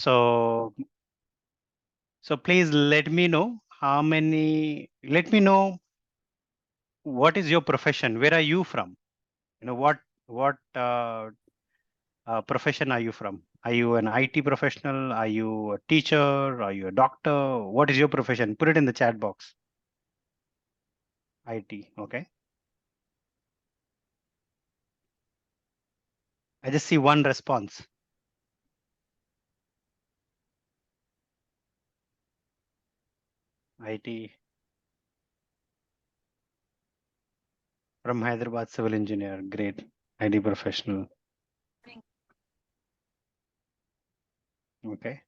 So please let me know let me know what is your profession? Where are you from? You know, what profession are you from? Are you an IT professional? Are you a teacher? Are you a doctor? What is your profession? Put it in the chat box. IT, okay. I just see one response. IT from Hyderabad, civil engineer, great. IT professional, okay.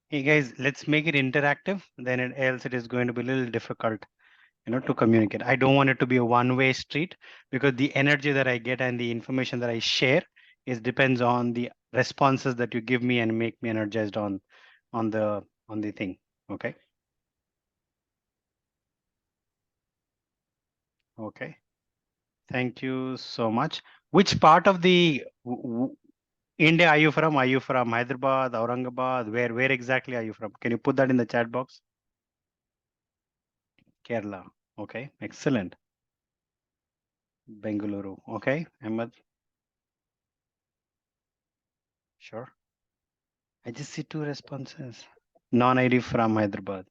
Hey guys, let's make it interactive. Then else it is going to be a little difficult, to communicate. I don't want it to be a one-way street because the energy that I get and the information that I share is depends on the responses that you give me and make me energized on the thing. Okay. Okay. Thank you so much. Which part of the India are you from? Are you from Hyderabad, Aurangabad? Where exactly are you from? Can you put that in the chat box? Kerala. Okay. Excellent. Bengaluru. Okay. Ahmed. Sure. I just see two responses. Non-ID from Hyderabad.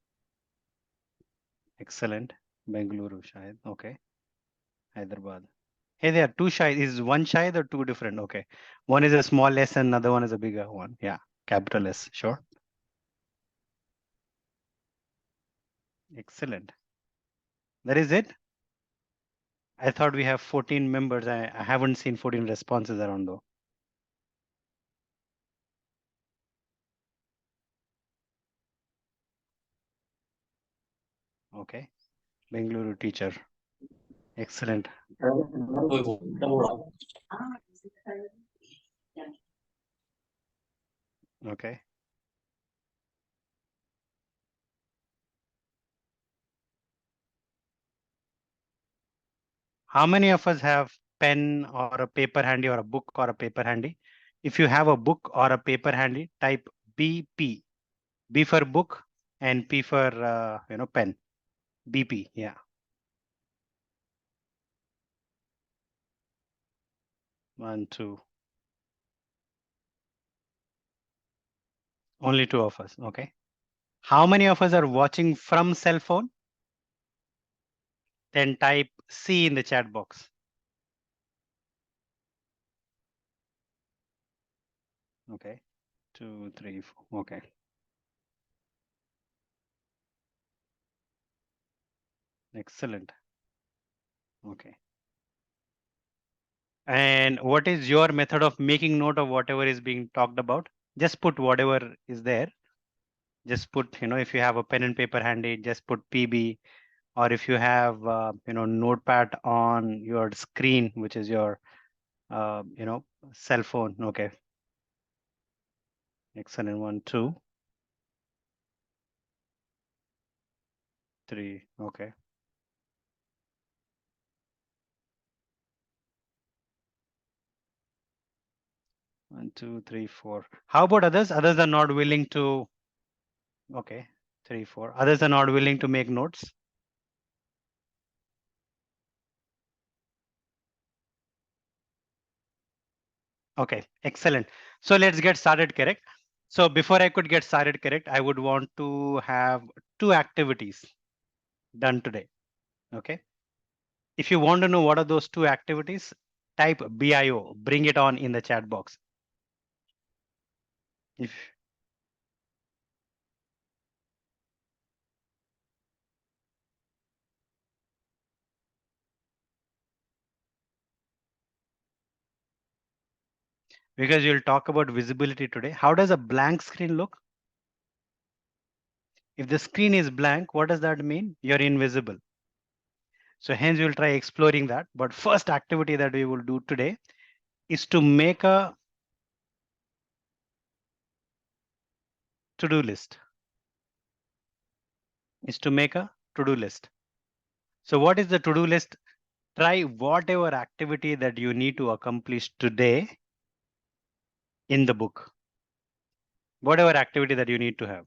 Excellent. Bengaluru, Shahid. Okay. Hyderabad. Hey, there are two Shahid. Is one Shahid or two different? Okay. One is a small S and another one is a bigger one. Yeah. Capital S. Sure. Excellent. That is it. I thought we have 14 members. I haven't seen 14 responses around though. Okay. Bengaluru teacher. Excellent. Okay. How many of us have pen or a paper handy or a book or a paper handy? If you have a book or a paper handy, type BP. B for book and P for pen. BP. Yeah. One, two. Only two of us. Okay. How many of us are watching from cell phone? Then type C in the chat box. Okay. 2, 3, 4. Okay. Excellent. Okay. And what is your method of making note of whatever is being talked about? Just put whatever is there. Just put, if you have a pen and paper handy, just put PB. Or if you have, notepad on your screen, which is your, cell phone. Okay. Excellent. 1, 2, 3. Okay. One, 2, 3, 4. How about others? Others are not willing to. Okay. 3, 4. Others are not willing to make notes. Okay. Excellent. So let's get started, correct? So before I could get started, correct, I would want to have two activities done today. Okay. If you want to know what are those two activities, type BIO, bring it on in the chat box. If because you'll talk about visibility today. How does a blank screen look? If the screen is blank, what does that mean? You're invisible. So hence we'll try exploring that. But first activity that we will do today is to make a to-do list. Is to make a to-do list. So what is the to-do list Try whatever activity that you need to accomplish today in the book. Whatever activity that you need to have.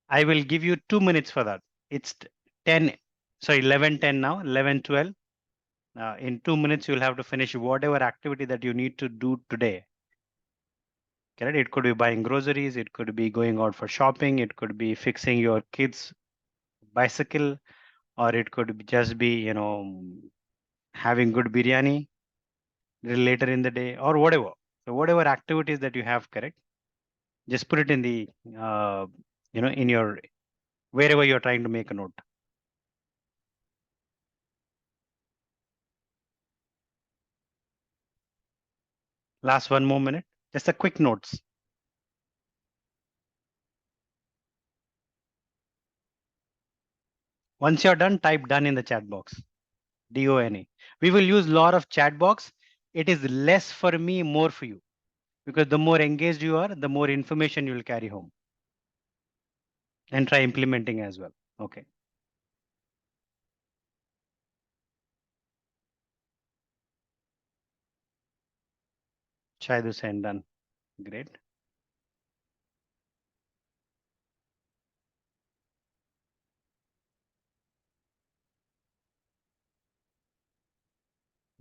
I will give you 2 minutes for that. It's 10, sorry, 11:10 now, 11:12. In 2 minutes, you'll have to finish whatever activity that you need to do today. Correct? It could be buying groceries, it could be going out for shopping, it could be fixing your kids' bicycle, or it could just be, having good biryani later in the day, or whatever. So whatever activities that you have, correct? Just put it in the, in your wherever you're trying to make a note. Last 1 more minute. Just a quick notes. Once you're done, type done in the chat box. DONA. We will use a lot of chat box. It is less for me, more for you. Because the more engaged you are, the more information you will carry home. And try implementing as well. Okay. Try this and done. Great.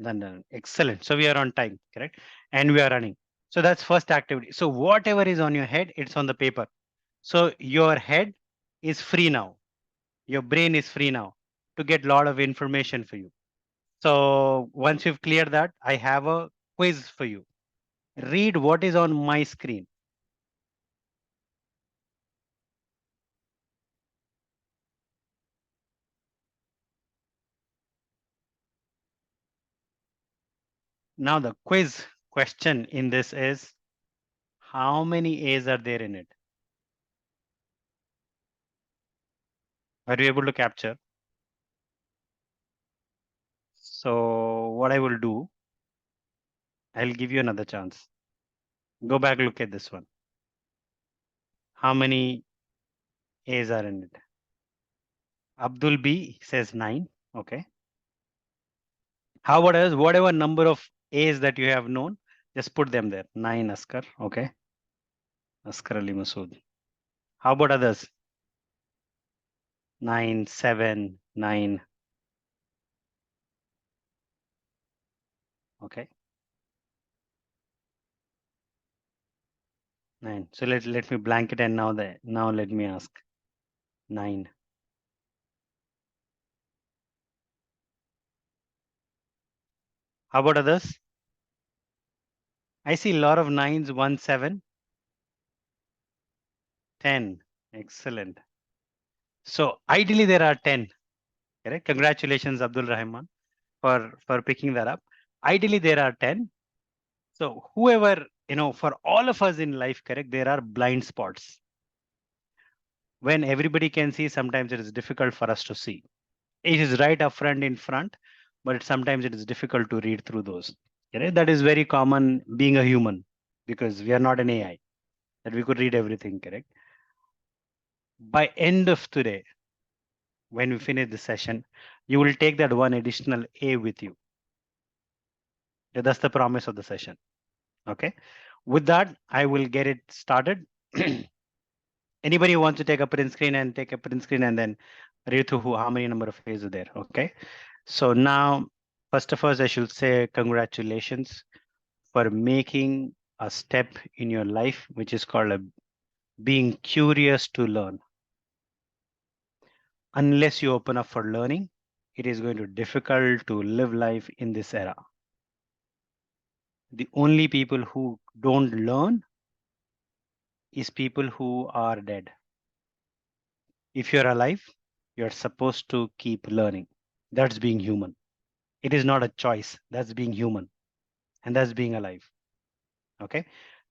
Done. Excellent. So we are on time, correct? And we are running. So that's first activity. So whatever is on your head, it's on the paper. So your head is free now. Your brain is free now to get a lot of information for you. So once you've cleared that, I have a quiz for you. Read what is on my screen. Now the quiz question in this is, how many A's are there in it? Are you able to capture? So what I will do, I'll give you another chance. Go back, look at this one. How many A's are in it? Abdul B says 9. Okay. How about us? Whatever number of A's that you have known, just put them there. 9 Askar. Okay. Askar Ali Masood. How about others? 9, 7, 9. Okay. 9. So let me blank it and now let me ask. 9. How about others? I see a lot of 9s, 1, 7, 10. Excellent. So ideally there are 10. Correct. Congratulations, Abdul Rahman, for picking that up. Ideally there are 10. So whoever, for all of us in life, correct, there are blind spots. When everybody can see, sometimes it is difficult for us to see. It is right up front in front, but sometimes it is difficult to read through those. Correct? That is very common being a human, because we are not an AI that we could read everything, correct? By end of today, when we finish the session, you will take that one additional A with you. That's the promise of the session. Okay. With that, I will get it started. Anybody who wants to take a print screen and take a print screen and then read through how many number of A's are there. Okay. So now, first of all, I should say congratulations for making a step in your life, which is called being curious to learn. Unless you open up for learning, it is going to be difficult to live life in this era. The only people who don't learn is people who are dead. If you're alive, you're supposed to keep learning. That's being human. It is not a choice. That's being human. And that's being alive. Okay.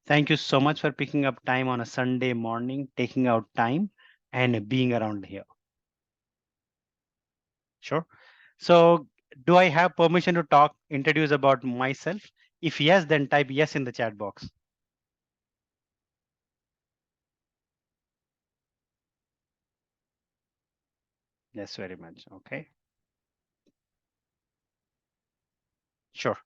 Thank you so much for picking up time on a Sunday morning, taking out time and being around here. Sure. So do I have permission to talk, introduce about myself? If yes, then type yes in the chat box. Yes, very much. Okay. Sure.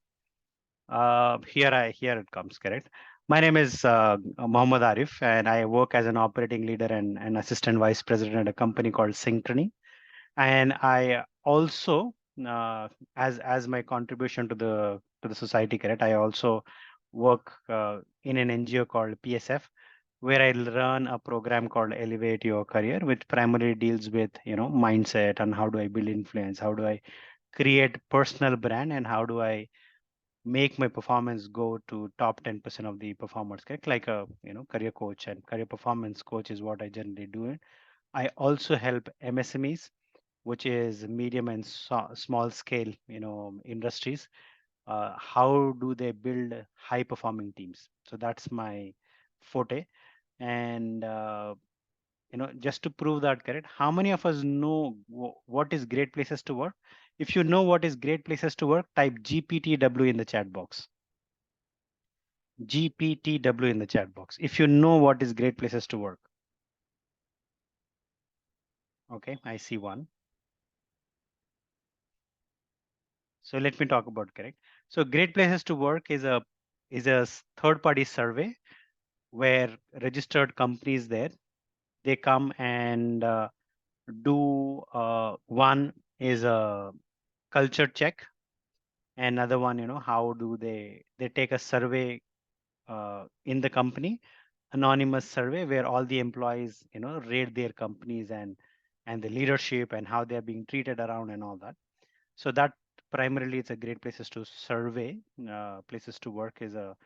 Here it comes, correct. My name is Mohammed Arif, and I work as an operating leader and an assistant vice president at a company called Synchrony. And I also, as my contribution to the society, correct, I also work in an NGO called PSF, where I run a program called Elevate Your Career, which primarily deals with mindset and how do I build influence, how do I create personal brand, and how do I make my performance go to top 10% of the performers, correct? Like a career coach and career performance coach is what I generally do. I also help MSMEs, which is medium and small scale industries. How do they build high performing teams? So that's my forte. And just to prove that, correct, how many of us know what is great places to work? If you know what is great places to work, type GPTW in the chat box. GPTW in the chat box if you know what is great places to work. Okay, I see one. So let me talk about, correct. So great places to work is a third party survey where registered companies there, they come and do one is a culture check, and another one, how do they take a survey in the company, anonymous survey where all the employees rate their companies and the leadership and how they're being treated around and all that. So that primarily it's a great places to survey, places to work is a,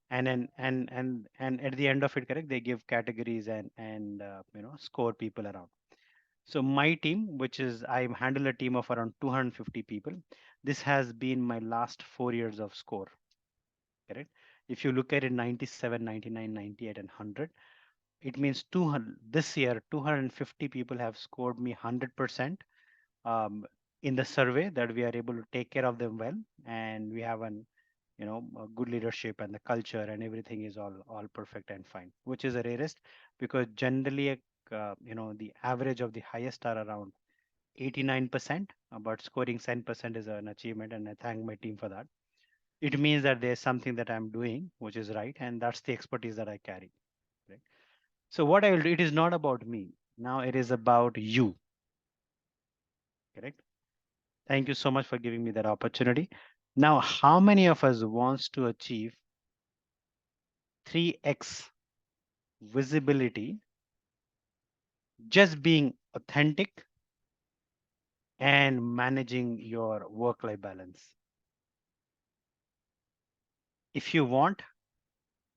and at the end of it, correct, they give categories and score people around. So my team, which is I handle a team of around 250 people, this has been my last 4 years of score, correct. If you look at it, 97, 99, 98, and 100, it means 200. This year 250 people have scored me 100% in the survey, that we are able to take care of them well, and we have an a good leadership, and the culture and everything is all perfect and fine, which is the rarest, because generally the average of the highest are around 89%, but scoring 10% is an achievement, and I thank my team for that. It means that there's something that I'm doing which is right, and that's the expertise that I carry, right? So what I will do, it is not about me now, it is about you, correct. Thank you so much for giving me that opportunity. Now, how many of us wants to achieve 3x visibility, just being authentic and managing your work life balance? If you want,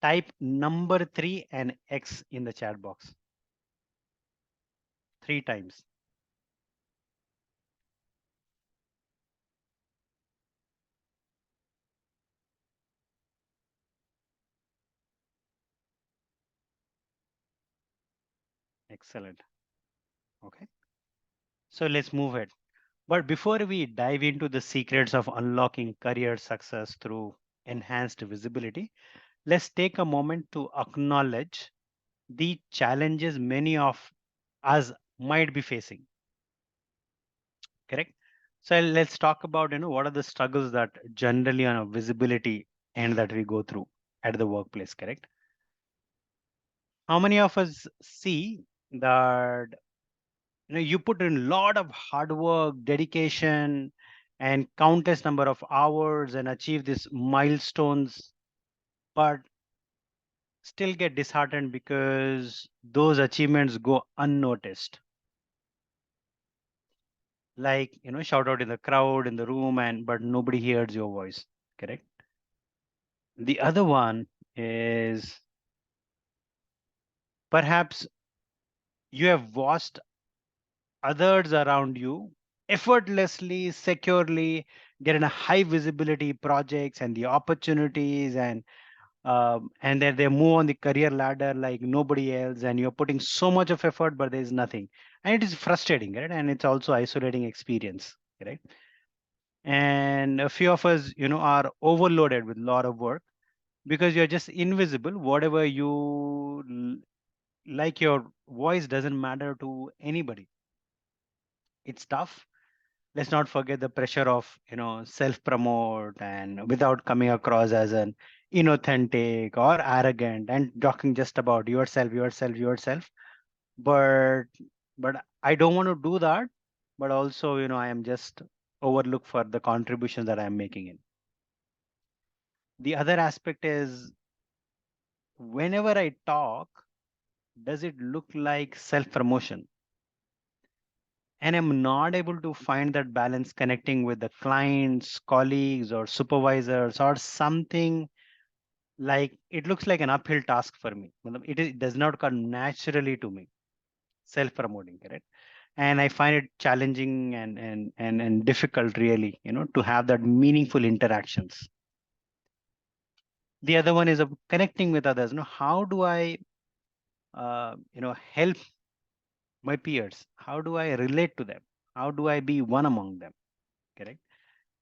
type number 3 and X in the chat box 3 times. Excellent. Okay. So let's move it. But before we dive into the secrets of unlocking career success through enhanced visibility, let's take a moment to acknowledge the challenges many of us might be facing, correct. So let's talk about what are the struggles that generally on a visibility and that we go through at the workplace, correct. How many of us see that you put in a lot of hard work, dedication, and countless number of hours and achieve these milestones, but still get disheartened because those achievements go unnoticed, like shout out in the crowd, in the room, and but nobody hears your voice, correct. The other one is, perhaps you have watched others around you effortlessly, securely get in a high visibility projects and the opportunities, and then they move on the career ladder like nobody else, and you're putting so much of effort but there's nothing, and it is frustrating, right, and it's also isolating experience, right. And a few of us are overloaded with a lot of work because you're just invisible. Whatever like, your voice doesn't matter to anybody. It's tough. Let's not forget the pressure of self promote and without coming across as an inauthentic or arrogant and talking just about yourself. But I don't want to do that. But also, I am just overlooked for the contributions that I am making in. The other aspect is whenever I talk, does it look like self promotion? And I'm not able to find that balance connecting with the clients, colleagues, or supervisors, or something like it looks like an uphill task for me. It does not come naturally to me, self promoting, correct? And I find it challenging and difficult, really, to have that meaningful interactions. The other one is of connecting with others. How do I, help my peers? How do I relate to them? How do I be one among them? Correct.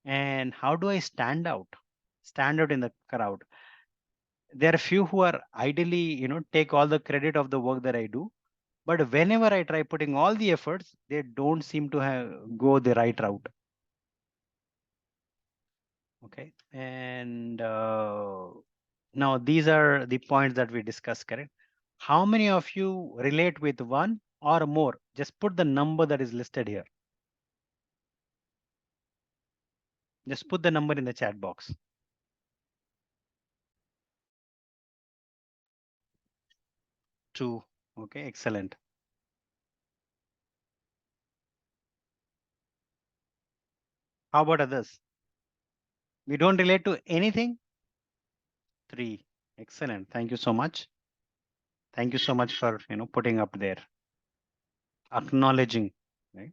And how do I stand out in the crowd? There are few who are ideally, take all the credit of the work that I do, but whenever I try putting all the efforts, they don't seem to have go the right route. Okay. And now these are the points that we discussed, correct? How many of you relate with one or more? Just put the number that is listed here. Just put the number in the chat box. Two. Okay, excellent. How about others? We don't relate to anything? Three. Excellent. Thank you so much. Thank you so much for putting up there. Acknowledging, right?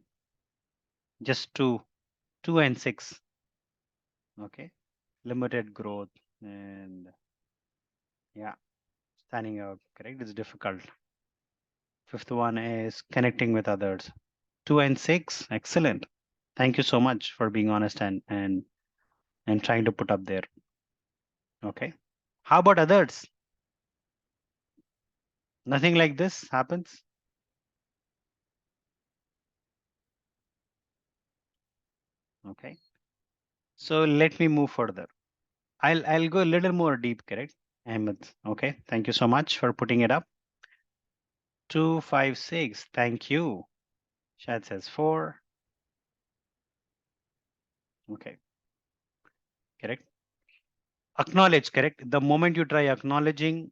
Just two. Two and six. Okay. Limited growth and yeah, standing out. Correct. It's difficult. Fifth one is connecting with others. Two and six. Excellent. Thank you so much for being honest and trying to put up there. Okay. How about others? Nothing like this happens. Okay. So let me move further. I'll go a little more deep, correct? Ahmed. Okay. Thank you so much for putting it up. 256. Thank you. Shad says 4. Okay. Correct. Acknowledge, correct? The moment you try acknowledging,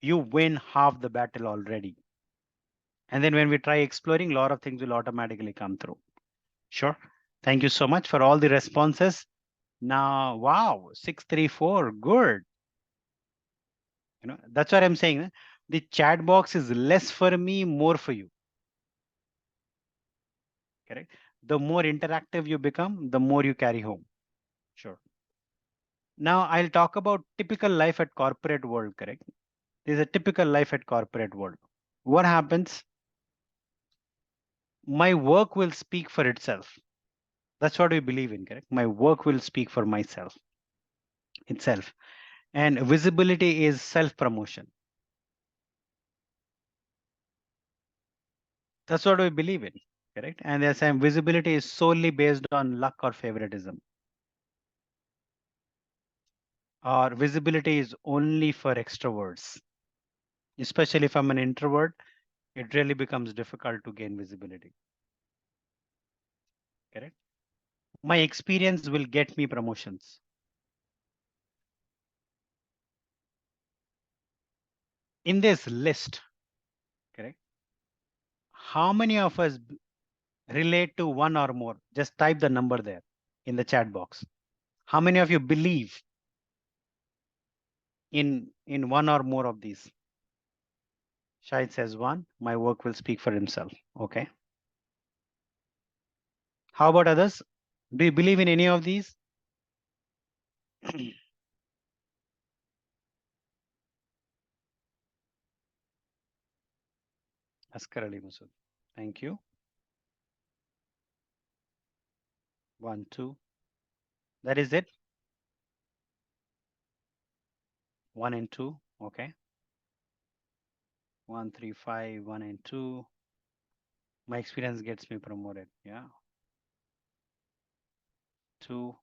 you win half the battle already. And then when we try exploring, a lot of things will automatically come through. Sure. Thank you so much for all the responses. Now, wow, 634. Good. That's what I'm saying. The chat box is less for me, more for you. Correct. The more interactive you become, the more you carry home. Sure. Now I'll talk about typical life at corporate world, correct? There's a typical life at corporate world. What happens? My work will speak for itself. That's what we believe in, correct? My work will speak for itself. And visibility is self-promotion. That's what we believe in, correct? And they're saying visibility is solely based on luck or favoritism. Or visibility is only for extroverts. Especially if I'm an introvert, it really becomes difficult to gain visibility. Correct? My experience will get me promotions. In this list, correct? How many of us relate to one or more? Just type the number there in the chat box. How many of you believe in one or more of these? Shahid says 1. My work will speak for himself. Okay. How about others? Do you believe in any of these? Askar Ali Masud. Thank you. 1, 2. That is it. 1 and 2. Okay. 1, 3, 5. 1 and 2. My experience gets me promoted. Yeah. Two,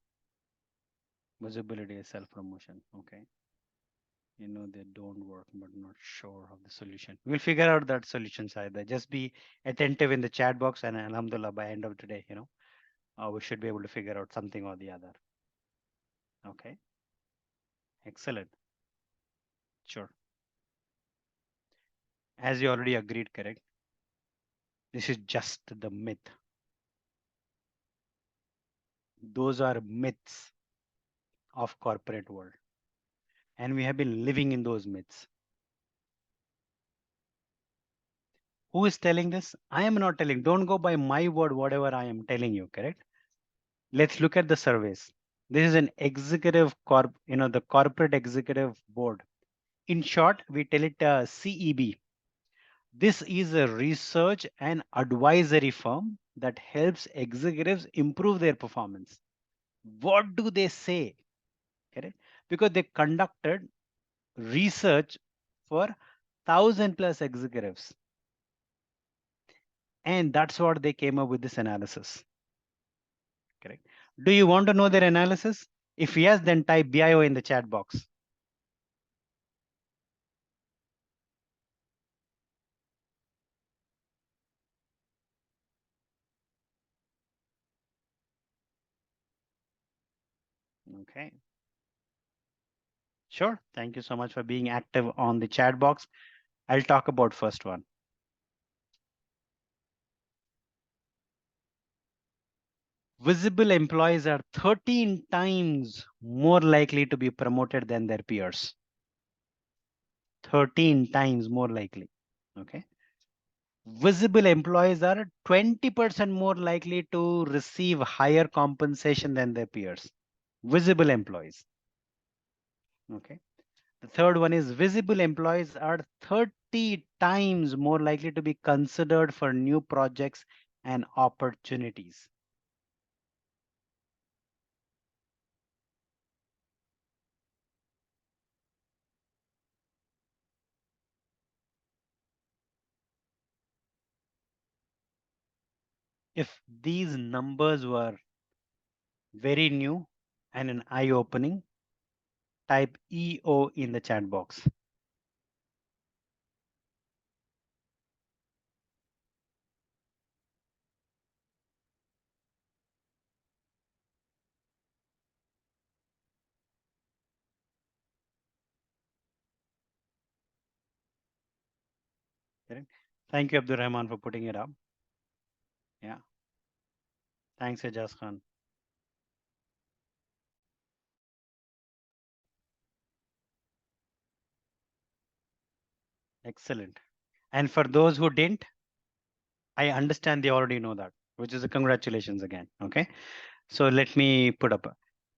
visibility is self-promotion. Okay. They don't work, but not sure of the solution. We'll figure out that solution side. Just be attentive in the chat box, and alhamdulillah, by end of today, we should be able to figure out something or the other. Okay. Excellent. Sure. As you already agreed, correct? This is just the myth. Those are myths of corporate world, and we have been living in those myths. Who is telling this? I am not telling. Don't go by my word, whatever I am telling you, correct? Let's look at the surveys. This is an executive the corporate executive board. In short, we tell it CEB. This is a research and advisory firm that helps executives improve their performance. What do they say? Correct? Because they conducted research for 1,000+ executives. And that's what they came up with this analysis. Correct. Do you want to know their analysis? If yes, then type BIO in the chat box. Okay. Sure. Thank you so much for being active on the chat box. I'll talk about first one. Visible employees are 13 times more likely to be promoted than their peers. 13 times more likely. Okay. Visible employees are 20% more likely to receive higher compensation than their peers. Visible employees. Okay. The third one is visible employees are 30 times more likely to be considered for new projects and opportunities. If these numbers were very new and an eye-opening, type EO in the chat box. Correct? Thank you, Abdul Rahman, for putting it up. Yeah. Thanks, Ejaz Khan. Excellent. And for those who didn't, I understand they already know that, which is a congratulations again. Okay. So let me put up.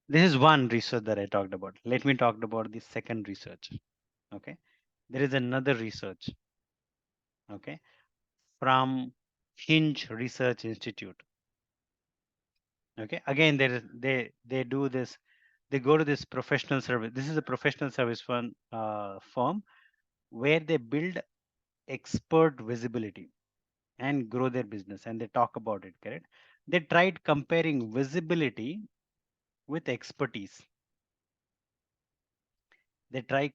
This is one research that I talked about. Let me talk about the second research. Okay. There is another research. Okay. From Hinge Research Institute. Okay. Again, they do this. They go to this professional service. This is a professional service firm where they build expert visibility and grow their business, and they talk about it. Correct. They tried comparing visibility with expertise. They try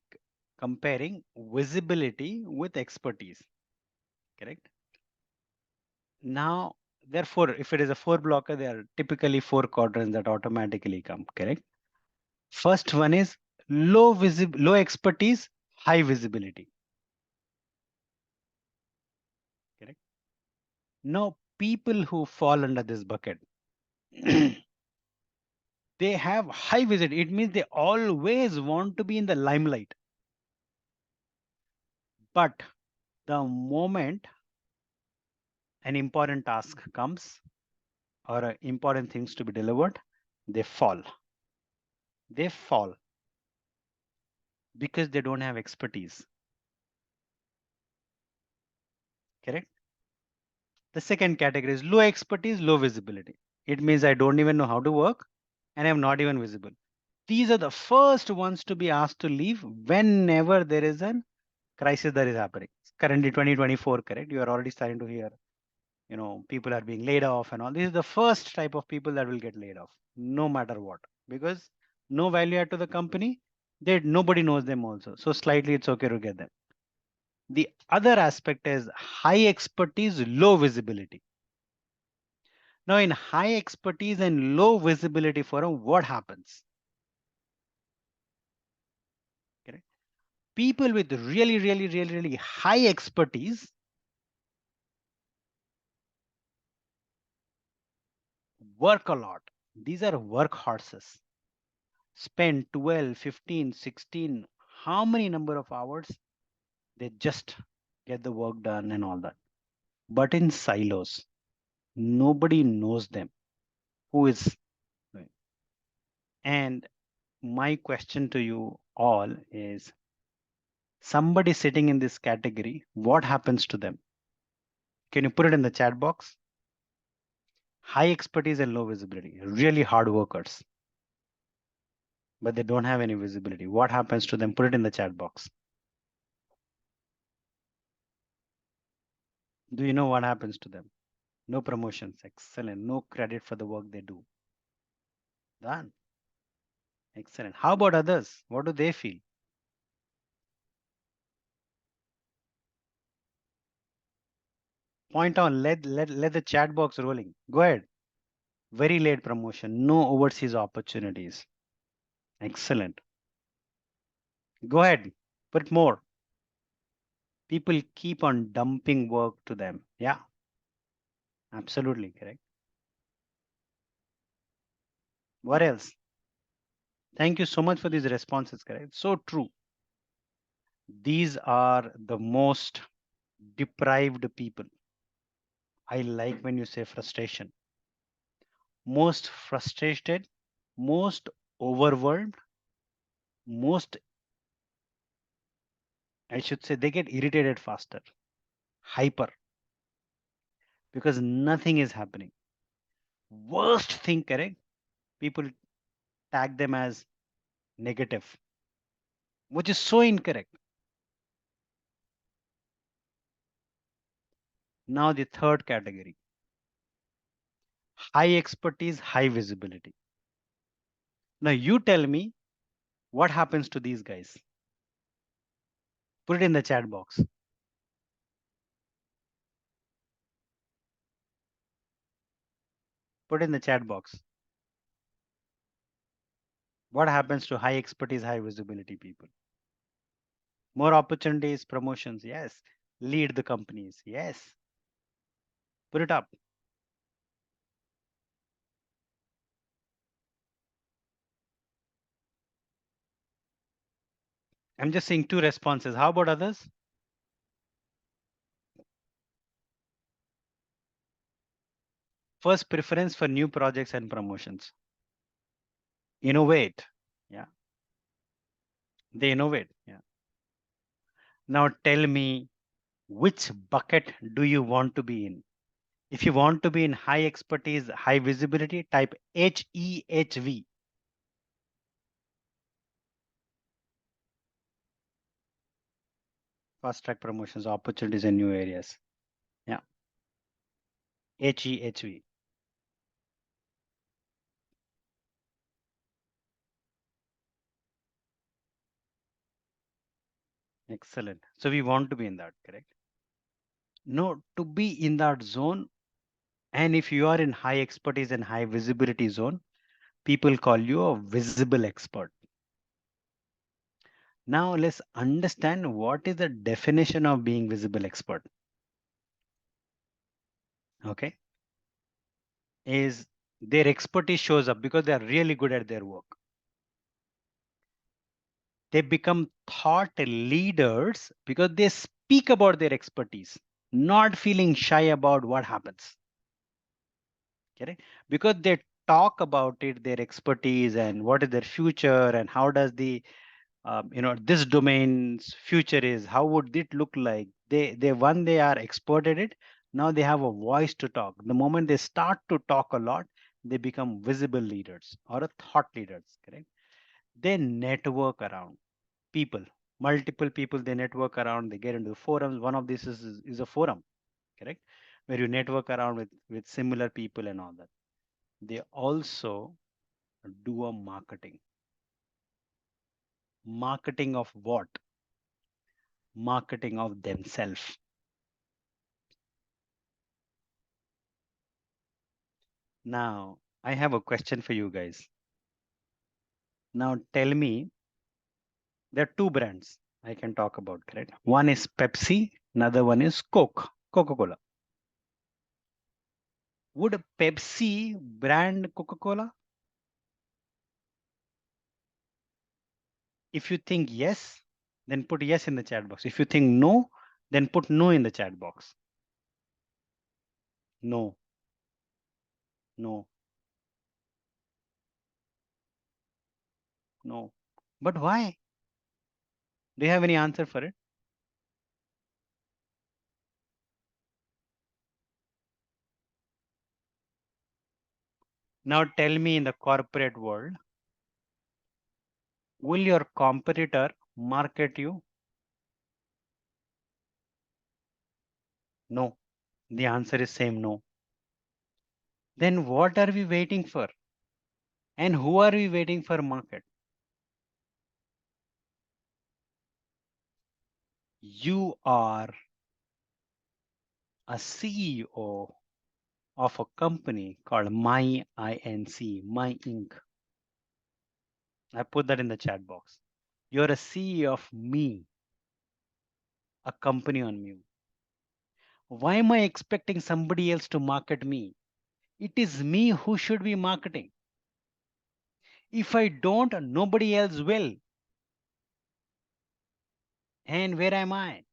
comparing visibility with expertise. Correct. Now, therefore, if it is a four blocker, there are typically four quadrants that automatically come. Correct. First one is low expertise, high visibility. Correct. Now, people who fall under this bucket, they have high visibility. It means they always want to be in the limelight. But the moment an important task comes or important things to be delivered, they fall. They fall because they don't have expertise. Correct. The second category is low expertise, low visibility. It means I don't even know how to work and I'm not even visible. These are the first ones to be asked to leave whenever there is a crisis that is happening. Currently 2024, correct? You are already starting to hear people are being laid off and all. This is the first type of people that will get laid off, no matter what, because no value add to the company. Nobody knows them also. So slightly it's okay to get them. The other aspect is high expertise, low visibility. Now, in high expertise and low visibility forum, what happens? Correct? People with really, really, really, really high expertise work a lot. These are workhorses. Spend 12, 15, 16, how many number of hours? They just get the work done and all that. But in silos, nobody knows them. Who is doing? And my question to you all is, somebody sitting in this category, what happens to them? Can you put it in the chat box? High expertise and low visibility, really hard workers, but they don't have any visibility. What happens to them? Put it in the chat box. Do you know what happens to them? No promotions. Excellent. No credit for the work they do. Done. Excellent. How about others? What do they feel? Point on. Let the chat box rolling. Go ahead. Very late promotion. No overseas opportunities. Excellent. Go ahead. Put more. People keep on dumping work to them. Yeah, absolutely correct. What else? Thank you so much for these responses, correct? So true. These are the most deprived people. I like when you say frustration. Most frustrated, most overwhelmed, most, I should say, they get irritated faster, hyper, because nothing is happening. Worst thing, correct? People tag them as negative, which is so incorrect. Now, the third category, high expertise, high visibility. Now, you tell me what happens to these guys. Put it in the chat box. Put it in the chat box. What happens to high expertise, high visibility people? More opportunities, promotions, yes. Lead the companies, yes. Put it up. I'm just seeing two responses. How about others? First preference for new projects and promotions. Innovate. Yeah. They innovate. Yeah. Now tell me, which bucket do you want to be in? If you want to be in high expertise, high visibility, type HEHV. Fast track promotions, opportunities in new areas. Yeah. HEHV. Excellent. So we want to be in that, correct? No, to be in that zone. And if you are in high expertise and high visibility zone, people call you a visible expert. Now let's understand what is the definition of being visible expert. Okay. Is their expertise shows up because they are really good at their work. They become thought leaders because they speak about their expertise, not feeling shy about what happens. Correct? Because they talk about it, their expertise and what is their future and how does the this domain's future is, how would it look like? They are expert at it. Now they have a voice to talk. The moment they start to talk a lot, they become visible leaders or a thought leaders. Correct? They network around people, multiple people they network around. They get into forums. One of these is a forum. Correct? where you network around with similar people and all that. They also do a marketing. Marketing of what? Marketing of themselves. Now, I have a question for you guys. Now, tell me, there are two brands I can talk about, correct? One is Pepsi, another one is Coke, Coca-Cola. Would Pepsi brand Coca-Cola? If you think yes, then put yes in the chat box. If you think no, then put no in the chat box. No, no, no. But why? Do you have any answer for it? Now tell me, in the corporate world, will your competitor market you? No. The answer is same no. Then what are we waiting for? And who are we waiting for market? You are a CEO of a company called My Inc. My Inc. I put that in the chat box. You're a CEO of me, a company on me. Why am I expecting somebody else to market me? It is me who should be marketing. If I don't, nobody else will. And where am I?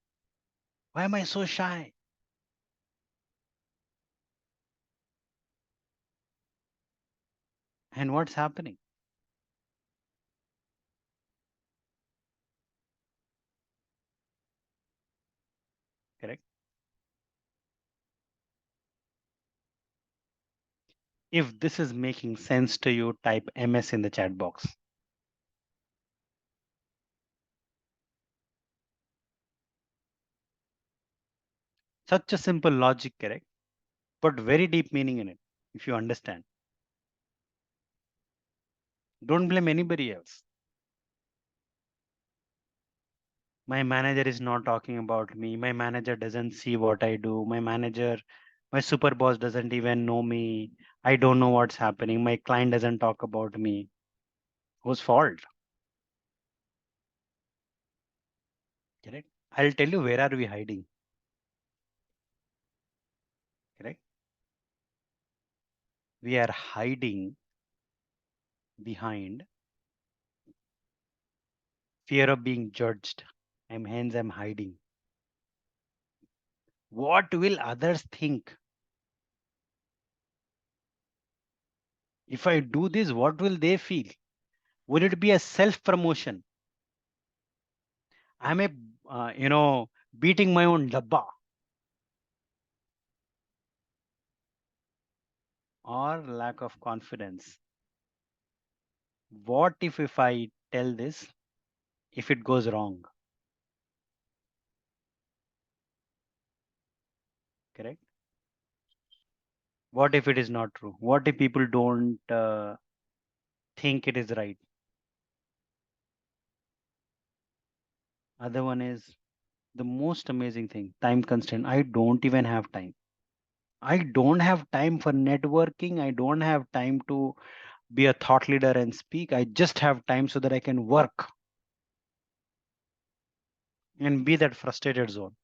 Why am I so shy? And what's happening? Correct? If this is making sense to you, type MS in the chat box. Such a simple logic, correct? But very deep meaning in it, if you understand. Don't blame anybody else. My manager is not talking about me. My manager doesn't see what I do. My super boss doesn't even know me. I don't know what's happening. My client doesn't talk about me. Whose fault? Correct? I'll tell you where are we hiding. Correct? We are hiding behind fear of being judged. I'm hiding. What will others think? If I do this, what will they feel? Will it be a self promotion? I'm a, beating my own dabba, or lack of confidence. What if I tell this, if it goes wrong? Correct? What if it is not true? What if people don't think it is right? Other one is the most amazing thing, time constraint. I don't even have time. I don't have time for networking. I don't have time to be a thought leader and speak. I just have time so that I can work and be that frustrated zone.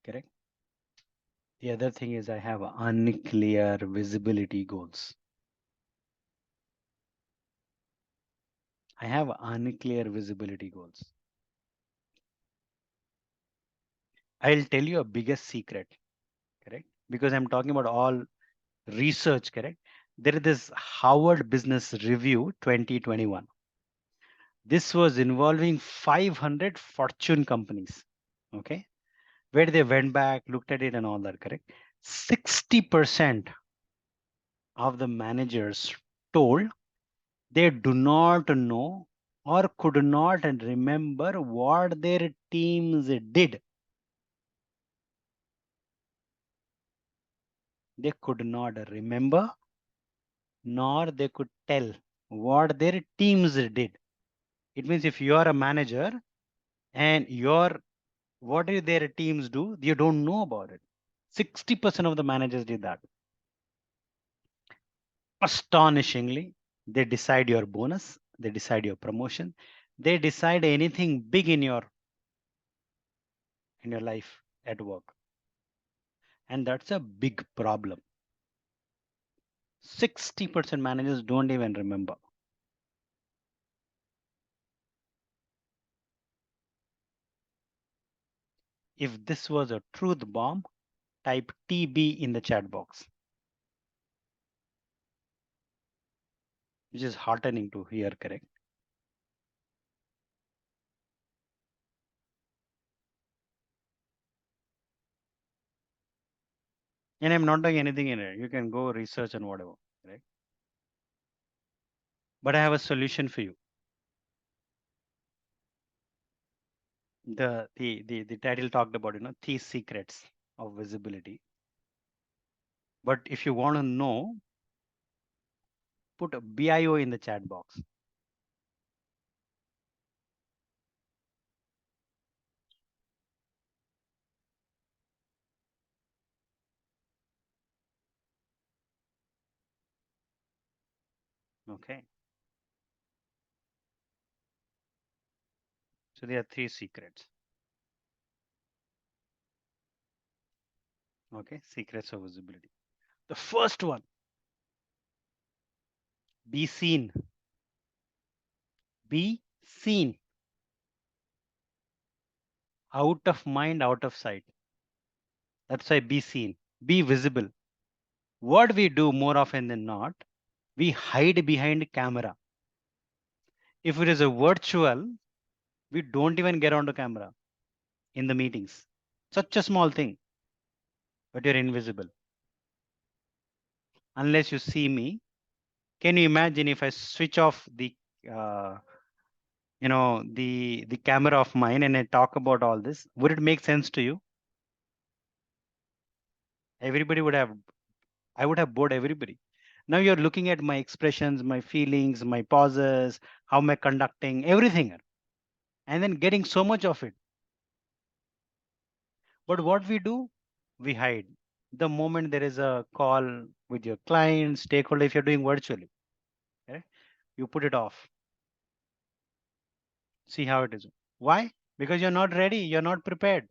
Correct? The other thing is I have unclear visibility goals. I have unclear visibility goals. I'll tell you a biggest secret, correct? Because I'm talking about all research, correct? There is this Harvard Business Review 2021. This was involving 500 Fortune companies, okay? Where they went back, looked at it and all that, correct? 60% of the managers told they do not know or could not remember what their teams did They could not remember, nor they could tell what their teams did. It means if you are a manager and your what do their teams do, you don't know about it. 60% of the managers did that. Astonishingly, they decide your bonus, they decide your promotion, they decide anything big in your life at work. And that's a big problem. 60% managers don't even remember. If this was a truth bomb, type TB in the chat box, which is heartening to hear, correct? And I'm not doing anything in it. You can go research and whatever, right? But I have a solution for you. The title talked about, the secrets of visibility. But if you want to know, put a BIO in the chat box. Okay. So there are three secrets. Okay. Secrets of visibility. The first one, be seen. Be seen. Out of mind, out of sight. That's why be seen. Be visible. What we do more often than not, we hide behind camera. If it is a virtual, we don't even get onto camera in the meetings. Such a small thing, but you're invisible. Unless you see me, can you imagine if I switch off uh, the camera of mine and I talk about all this? Would it make sense to you? Everybody would have, I would have bored everybody. Now you're looking at my expressions, my feelings, my pauses, how am I conducting, everything, and then getting so much of it. But what we do, we hide. The moment there is a call with your client, stakeholder, if you're doing virtually, okay, you put it off. See how it is. Why? Because you're not ready, you're not prepared.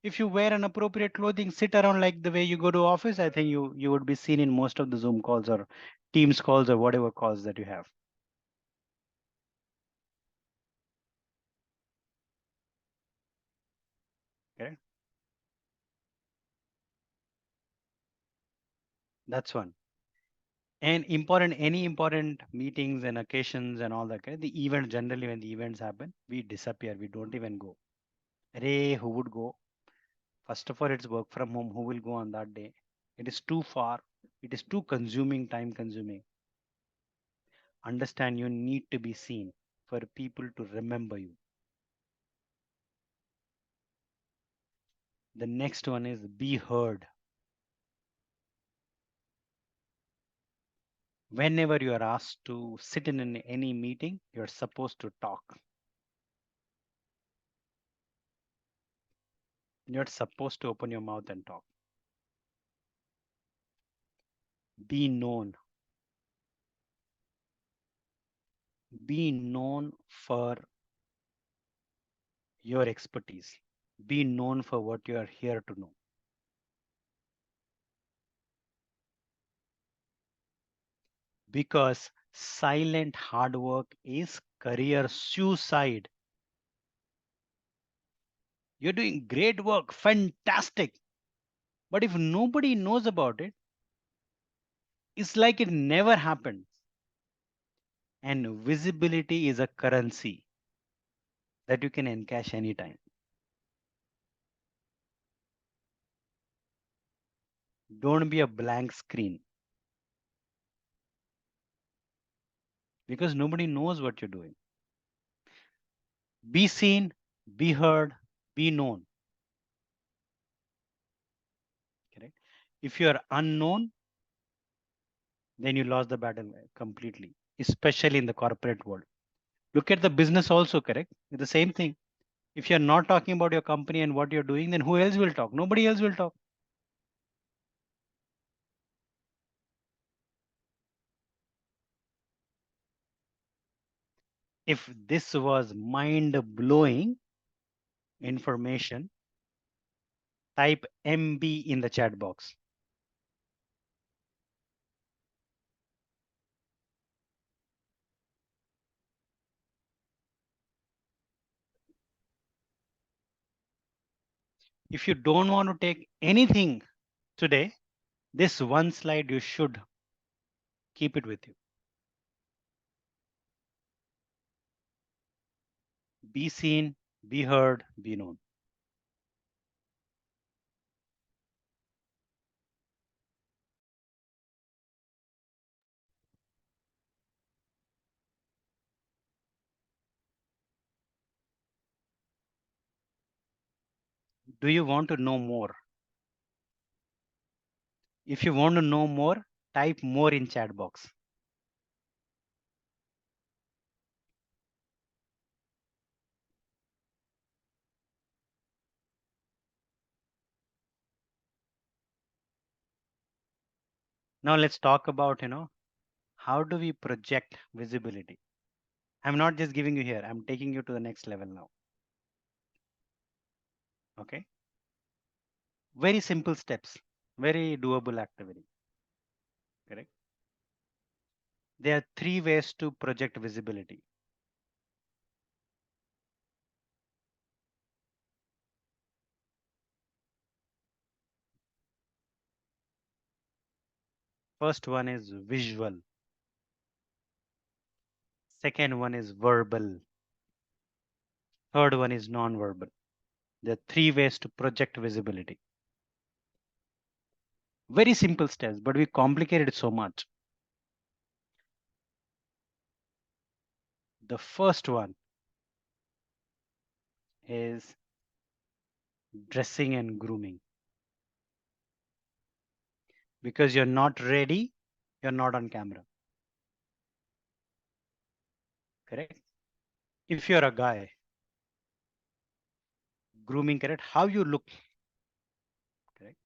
If you wear an appropriate clothing, sit around like the way you go to office, I think you would be seen in most of the Zoom calls or Teams calls or whatever calls that you have. Okay, that's one. And important, any important meetings and occasions and all that, okay, the event generally when the events happen, we disappear. We don't even go. Ray, who would go? First of all, it's work from home. Who will go on that day? It is too far. It is too consuming, time consuming. Understand you need to be seen for people to remember you. The next one is be heard. Whenever you are asked to sit in any meeting, you're supposed to talk. You're supposed to open your mouth and talk. Be known. Be known for your expertise. Be known for what you are here to know. Because silent hard work is career suicide. You're doing great work, fantastic. But if nobody knows about it, it's like it never happened. And visibility is a currency that you can encash anytime. Don't be a blank screen because nobody knows what you're doing. Be seen, be heard, be known. Correct? If you are unknown, then you lost the battle completely, especially in the corporate world. Look at the business also, correct? It's the same thing. If you're not talking about your company and what you're doing, then who else will talk? Nobody else will talk. If this was mind blowing information, type MB in the chat box. If you don't want to take anything today, this one slide you should keep it with you. Be seen, be heard, be known. Do you want to know more? If you want to know more, type more in chat box. Now let's talk about, how do we project visibility? I'm not just giving you here, I'm taking you to the next level now. Okay. Very simple steps, very doable activity. Correct. There are three ways to project visibility. First one is visual. Second one is verbal. Third one is non-verbal. There are three ways to project visibility. Very simple steps, but we complicate it so much. The first one is dressing and grooming. Because you're not ready, you're not on camera. Correct? If you're a guy, grooming, correct? How you look, correct?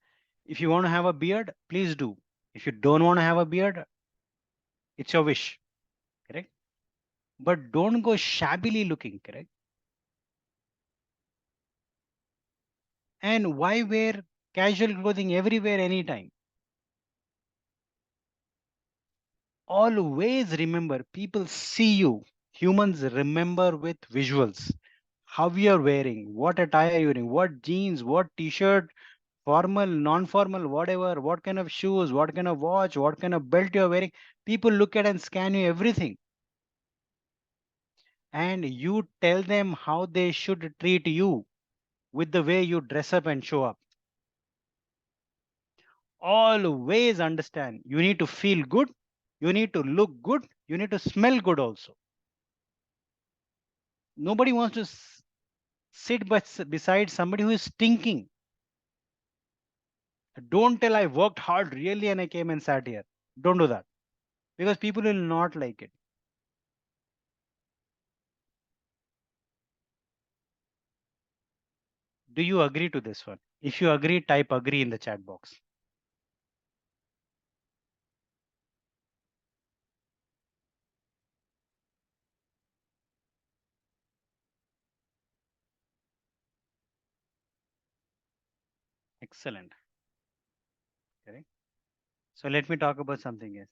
If you want to have a beard, please do. If you don't want to have a beard, it's your wish, correct? But don't go shabbily looking, correct? And why wear casual clothing everywhere, anytime? Always remember, people see you. Humans remember with visuals. How you're wearing, what attire you're wearing, what jeans, what t-shirt, formal, non-formal, whatever, what kind of shoes, what kind of watch, what kind of belt you're wearing. People look at and scan you everything. And you tell them how they should treat you with the way you dress up and show up. Always understand, you need to feel good, you need to look good, you need to smell good also. Nobody wants to sit beside somebody who is stinking. Don't tell I worked hard really and I came and sat here. Don't do that because people will not like it. Do you agree to this one? If you agree, type agree in the chat box. Excellent. Correct. So let me talk about something else.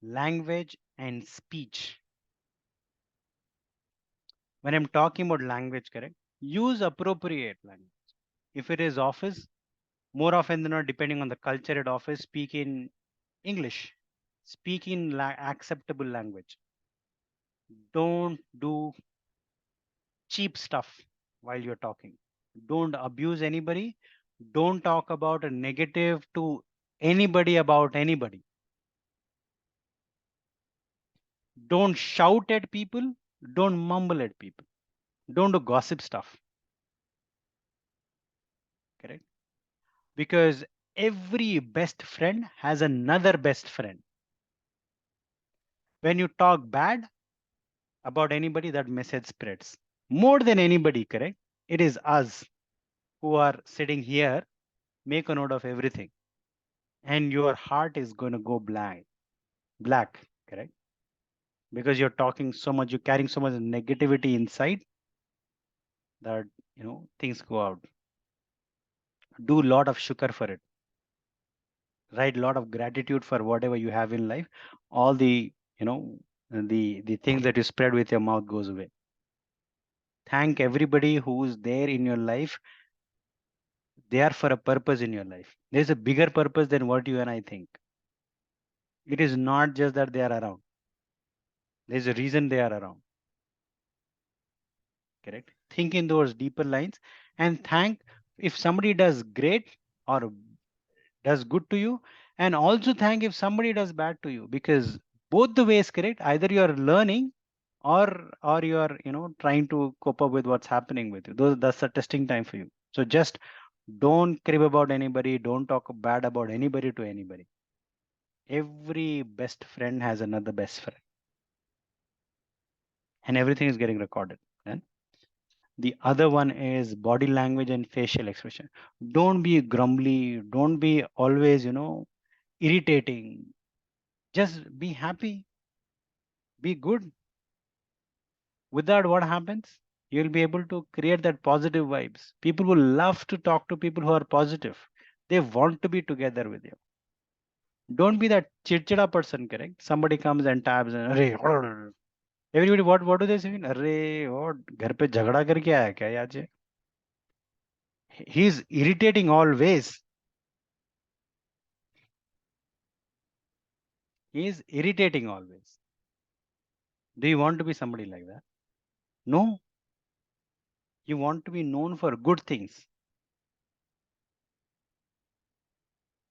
Language and speech. When I'm talking about language, correct? Use appropriate language. If it is office, more often than not, depending on the culture at office, speak in English. Speak in acceptable language. Don't do cheap stuff while you're talking. Don't abuse anybody. Don't talk about a negative to anybody about anybody. Don't shout at people. Don't mumble at people. Don't do gossip stuff. Correct? Because Every best friend has another best friend. When you talk bad about anybody, that message spreads more than anybody, correct? It is us who are sitting here, make a note of everything, and your heart is going to go black, correct? Because you're talking so much, you're carrying so much negativity inside that things go out. Do a lot of shukr for it. Write a lot of gratitude for whatever you have in life. All the the things that you spread with your mouth goes away. Thank everybody who's there in your life. They are for a purpose in your life. There's a bigger purpose than what you and I think. It is not just that they are around. There's a reason they are around. Correct? Think in those deeper lines and thank if somebody does great or does good to you, and also thank if somebody does bad to you, because both the ways, correct? Either you are learning or you are trying to cope up with what's happening with you. That's a testing time for you. So just don't crib about anybody, don't talk bad about anybody to anybody. Every best friend has another best friend, and everything is getting recorded. And the other one is body language and facial expression. Don't be grumbly, don't be always irritating. Just be happy, be good. With that, what happens? You'll be able to create that positive vibes. People will love to talk to people who are positive. They want to be together with you. Don't be that chirchida person, correct? Somebody comes and tabs and "Arey, everybody, what do they say? अरे what घर पे झगड़ा करके आया क्या आज ये?" He's irritating always. He is irritating always. Do you want to be somebody like that? No. You want to be known for good things.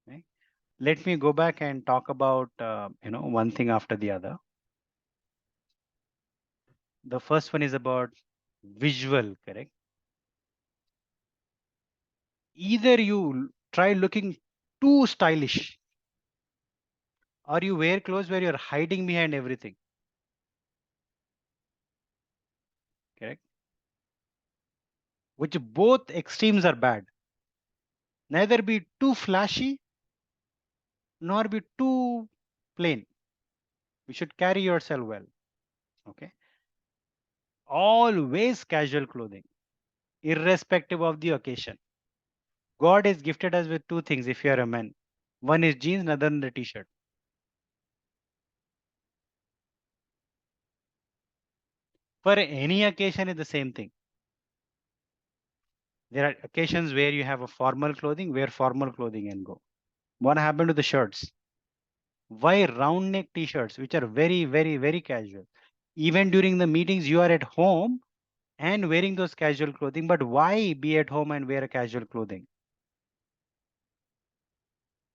Right? Let me go back and talk about one thing after the other. The first one is about visual, correct? Either you try looking too stylish or you wear clothes where you're hiding behind everything, correct? Which both extremes are bad. Neither be too flashy nor be too plain. You should carry yourself well. Okay. Always casual clothing, irrespective of the occasion. God has gifted us with two things if you are a man. One is jeans, another the t-shirt. For any occasion is the same thing. There are occasions where you have a formal clothing, wear formal clothing and go. What happened to the shirts? Why round neck t-shirts, which are very, very, very casual? Even during the meetings, you are at home and wearing those casual clothing. But why be at home and wear a casual clothing?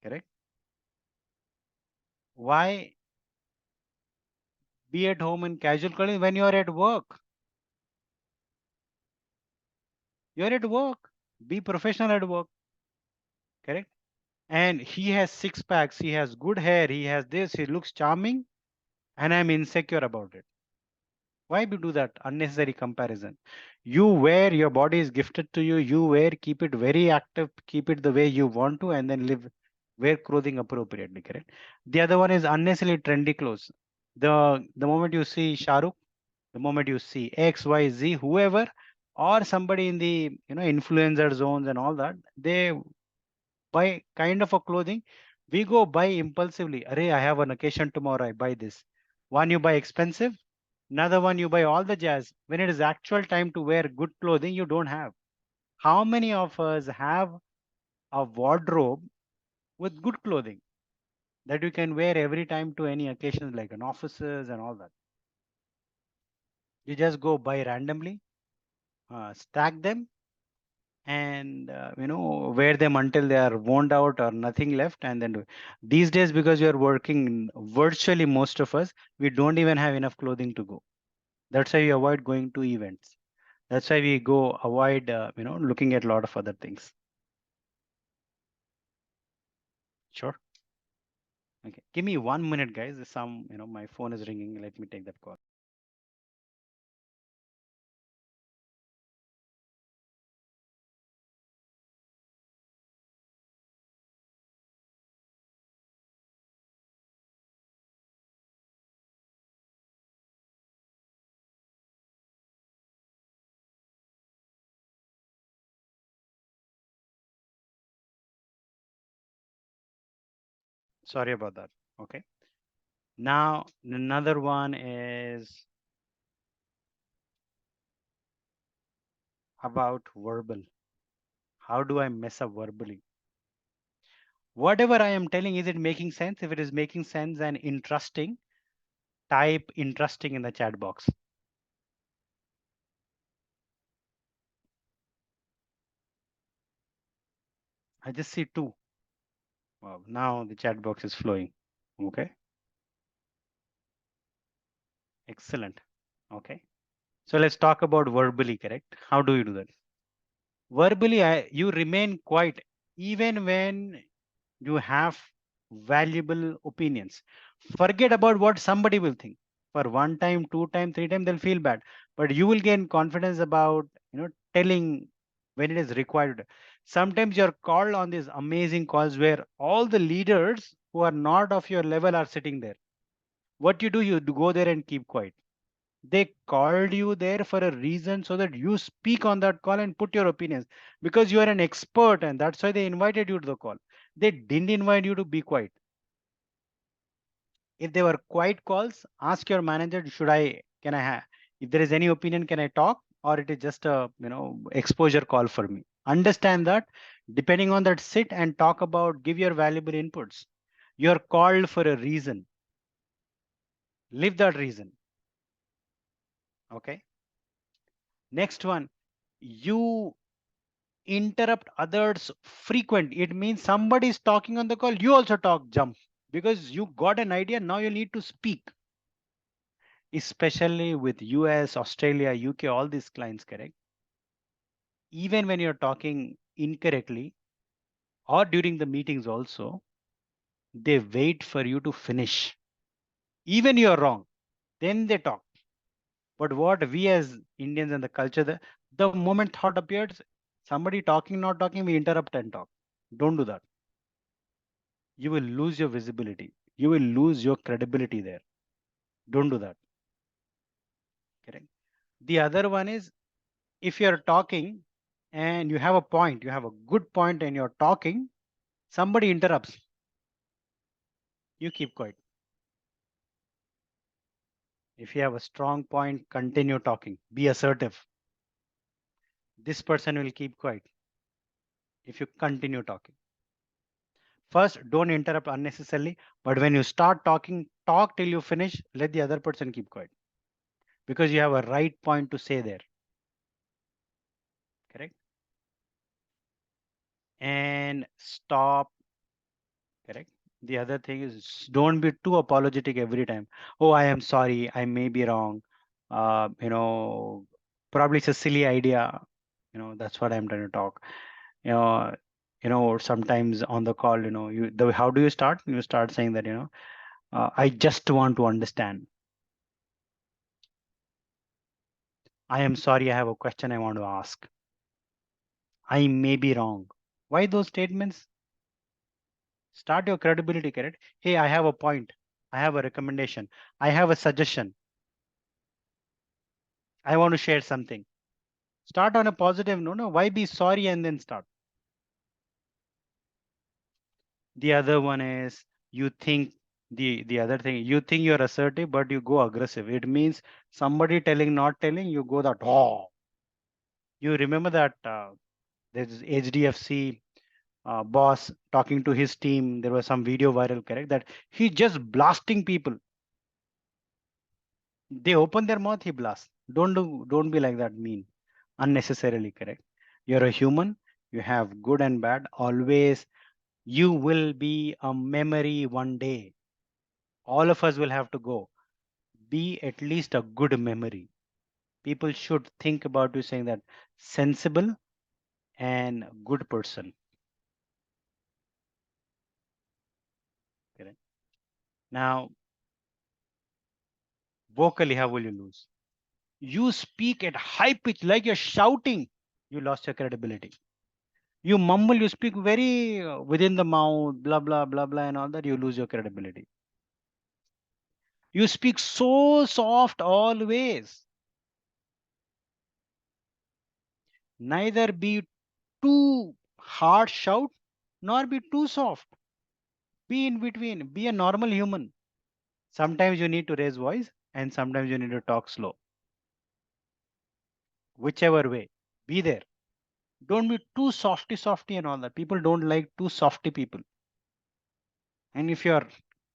Correct? Why be at home in casual clothing when you are at work? You're at work. Be professional at work. Correct? And he has six packs, he has good hair, he has this, he looks charming, and I'm insecure about it. Why we do that unnecessary comparison? You wear, your body is gifted to you, you wear, keep it very active, keep it the way you want to, and then live, wear clothing appropriately, correct? The other one is unnecessarily trendy clothes. The moment you see Shahrukh, the moment you see XYZ, whoever, or somebody in the influencer zones and all that, they buy kind of a clothing. We go buy impulsively. Array, I have an occasion tomorrow, I buy this. One you buy expensive, another one you buy all the jazz. When it is actual time to wear good clothing, you don't have. How many of us have a wardrobe with good clothing that you can wear every time to any occasions like an offices and all that? You just go buy randomly, stack them, and wear them until they are worn out or nothing left, and then these days, because you are working virtually, most of us, we don't even have enough clothing to go. That's why we avoid going to events. That's why we go avoid looking at a lot of other things. Sure. Okay. Give me 1 minute, guys. There's some, my phone is ringing. Let me take that call. Sorry about that. Okay. Now, another one is about verbal. How do I mess up verbally? Whatever I am telling, is it making sense? If it is making sense and interesting, type interesting in the chat box. I just see two. Wow, now the chat box is flowing. Okay, excellent. Okay, so let's talk about verbally, correct? How do you do that? Verbally, you remain quiet even when you have valuable opinions. Forget about what somebody will think. For one time, two time, three time, they'll feel bad. But you will gain confidence about telling when it is required. Sometimes you're called on these amazing calls where all the leaders who are not of your level are sitting there. What you do, you go there and keep quiet. They called you there for a reason so that you speak on that call and put your opinions because you are an expert and that's why they invited you to the call. They didn't invite you to be quiet. If they were quiet calls, ask your manager, can I have, if there is any opinion, can I talk? Or it is just a, exposure call for me. Understand that depending on that, sit and talk about, give your valuable inputs. You're called for a reason. Live that reason. Okay. Next one, you interrupt others frequent. It means somebody is talking on the call, you also talk, jump, because you got an idea, now you need to speak. Especially with US, Australia, UK, all these clients, correct? Even when you're talking incorrectly or during the meetings also, they wait for you to finish. Even you're wrong, then they talk. But what we as Indians and the culture, the moment thought appears, somebody talking, not talking, we interrupt and talk. Don't do that. You will lose your visibility. You will lose your credibility there. Don't do that. Correct. The other one is if you're talking and you have a point, you have a good point and you're talking, somebody interrupts, you keep quiet. If you have a strong point, continue talking. Be assertive. This person will keep quiet if you continue talking. First, don't interrupt unnecessarily, but when you start talking, talk till you finish, let the other person keep quiet because you have a right point to say there. Correct? And stop. Correct. The other thing is don't be too apologetic every time. Oh, I am sorry. I may be wrong. Uh, you know, Probably it's a silly idea. That's what I'm trying to talk. You know, or sometimes on the call, how do you start? You start saying that, I just want to understand. I am sorry. I have a question I want to ask. I may be wrong. Why those statements? Start your credibility, correct? Hey, I have a point. I have a recommendation. I have a suggestion. I want to share something. Start on a positive note. No, why be sorry and then start? The other one is you think the other thing you think you're assertive, but you go aggressive. It means somebody telling, not telling, you go that oh. You remember that there's HDFC boss talking to his team. There was some video viral, correct? That he just blasting people. They open their mouth, he blasts. Don't be like that mean unnecessarily, correct? You're a human, you have good and bad. Always you will be a memory one day. All of us will have to go. Be at least a good memory. People should think about you saying that sensible and good person. Now, vocally, how will you lose? You speak at high pitch like you're shouting, you lost your credibility. You mumble, you speak very within the mouth, blah, blah, blah, blah, and all that, you lose your credibility. You speak so soft always. Neither be too hard shout, nor be too soft. Be in between. Be a normal human. Sometimes you need to raise voice, and sometimes you need to talk slow. Whichever way, be there. Don't be too softy and all that. People don't like too softy people. And if you're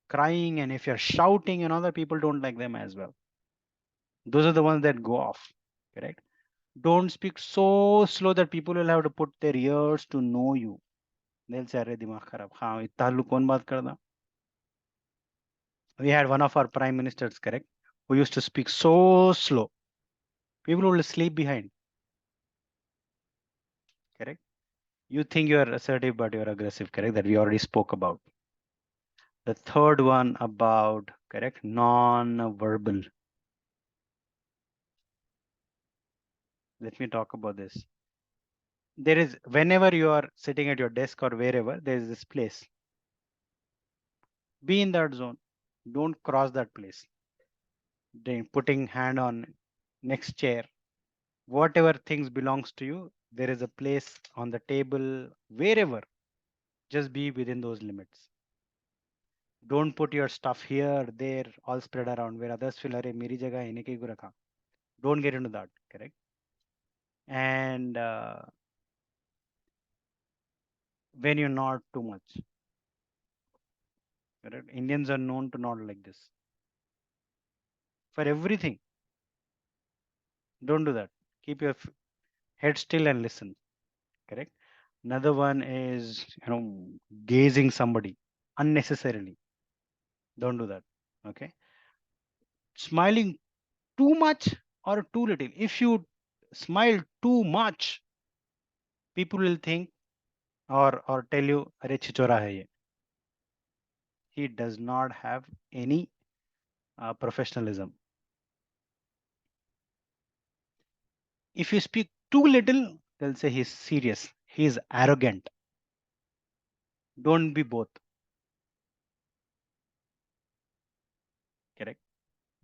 crying and if you're shouting and other people don't like them as well. Those are the ones that go off. Correct? Don't speak so slow that people will have to put their ears to know you. They'll say, "अरे दिमाग खराब हाँ इतना हल्लू कौन बात करता?" We had one of our prime ministers, correct, who used to speak so slow. People will sleep behind. Correct? You think you are assertive, but you're aggressive. Correct? That we already spoke about. The third one about, correct, non-verbal. Let me talk about this. There is, whenever you are sitting at your desk or wherever, there is this place. Be in that zone. Don't cross that place. Then putting hand on next chair. Whatever things belongs to you, there is a place on the table, wherever. Just be within those limits. Don't put your stuff here, there, all spread around where others feel, "Arey, meri jagah hai, inne kyun rakha?" Don't get into that, correct? And when you nod too much, correct? Indians are known to nod like this for everything. Don't do that. Keep your head still and listen, correct? Another one is, gazing somebody unnecessarily. Don't do that, okay? Smiling too much or too little. If you smile too much, people will think or tell you, "Arey chichora hai ye." He does not have any professionalism. If you speak too little, they'll say he's serious. He's arrogant. Don't be both. Correct.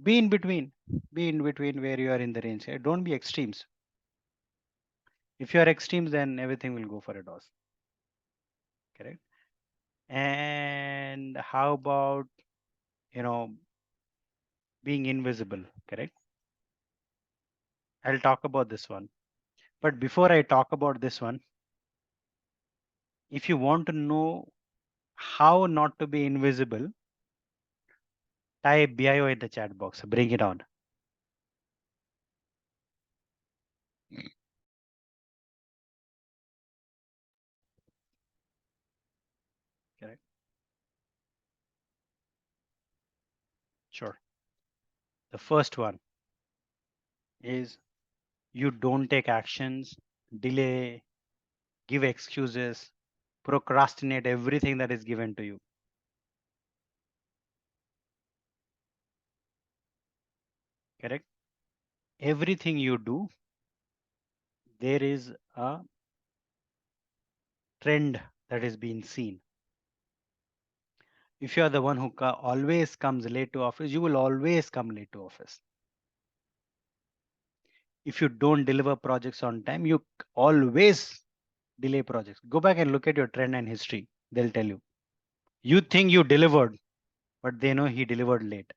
Be in between. Be in between where you are in the range. Don't be extremes. If you are extremes, then everything will go for a toss. Correct. And how about, you know, being invisible? Correct. I'll talk about this one. But before I talk about this one, if you want to know how not to be invisible, type BIO in the chat box. Bring it on. Correct. Sure. The first one is you don't take actions, delay, give excuses, procrastinate everything that is given to you. Correct? Everything you do, there is a trend that is being seen. If you are the one who always comes late to office, you will always come late to office. If you don't deliver projects on time, you always delay projects. Go back and look at your trend and history. They'll tell you. You think you delivered, but they know he delivered late.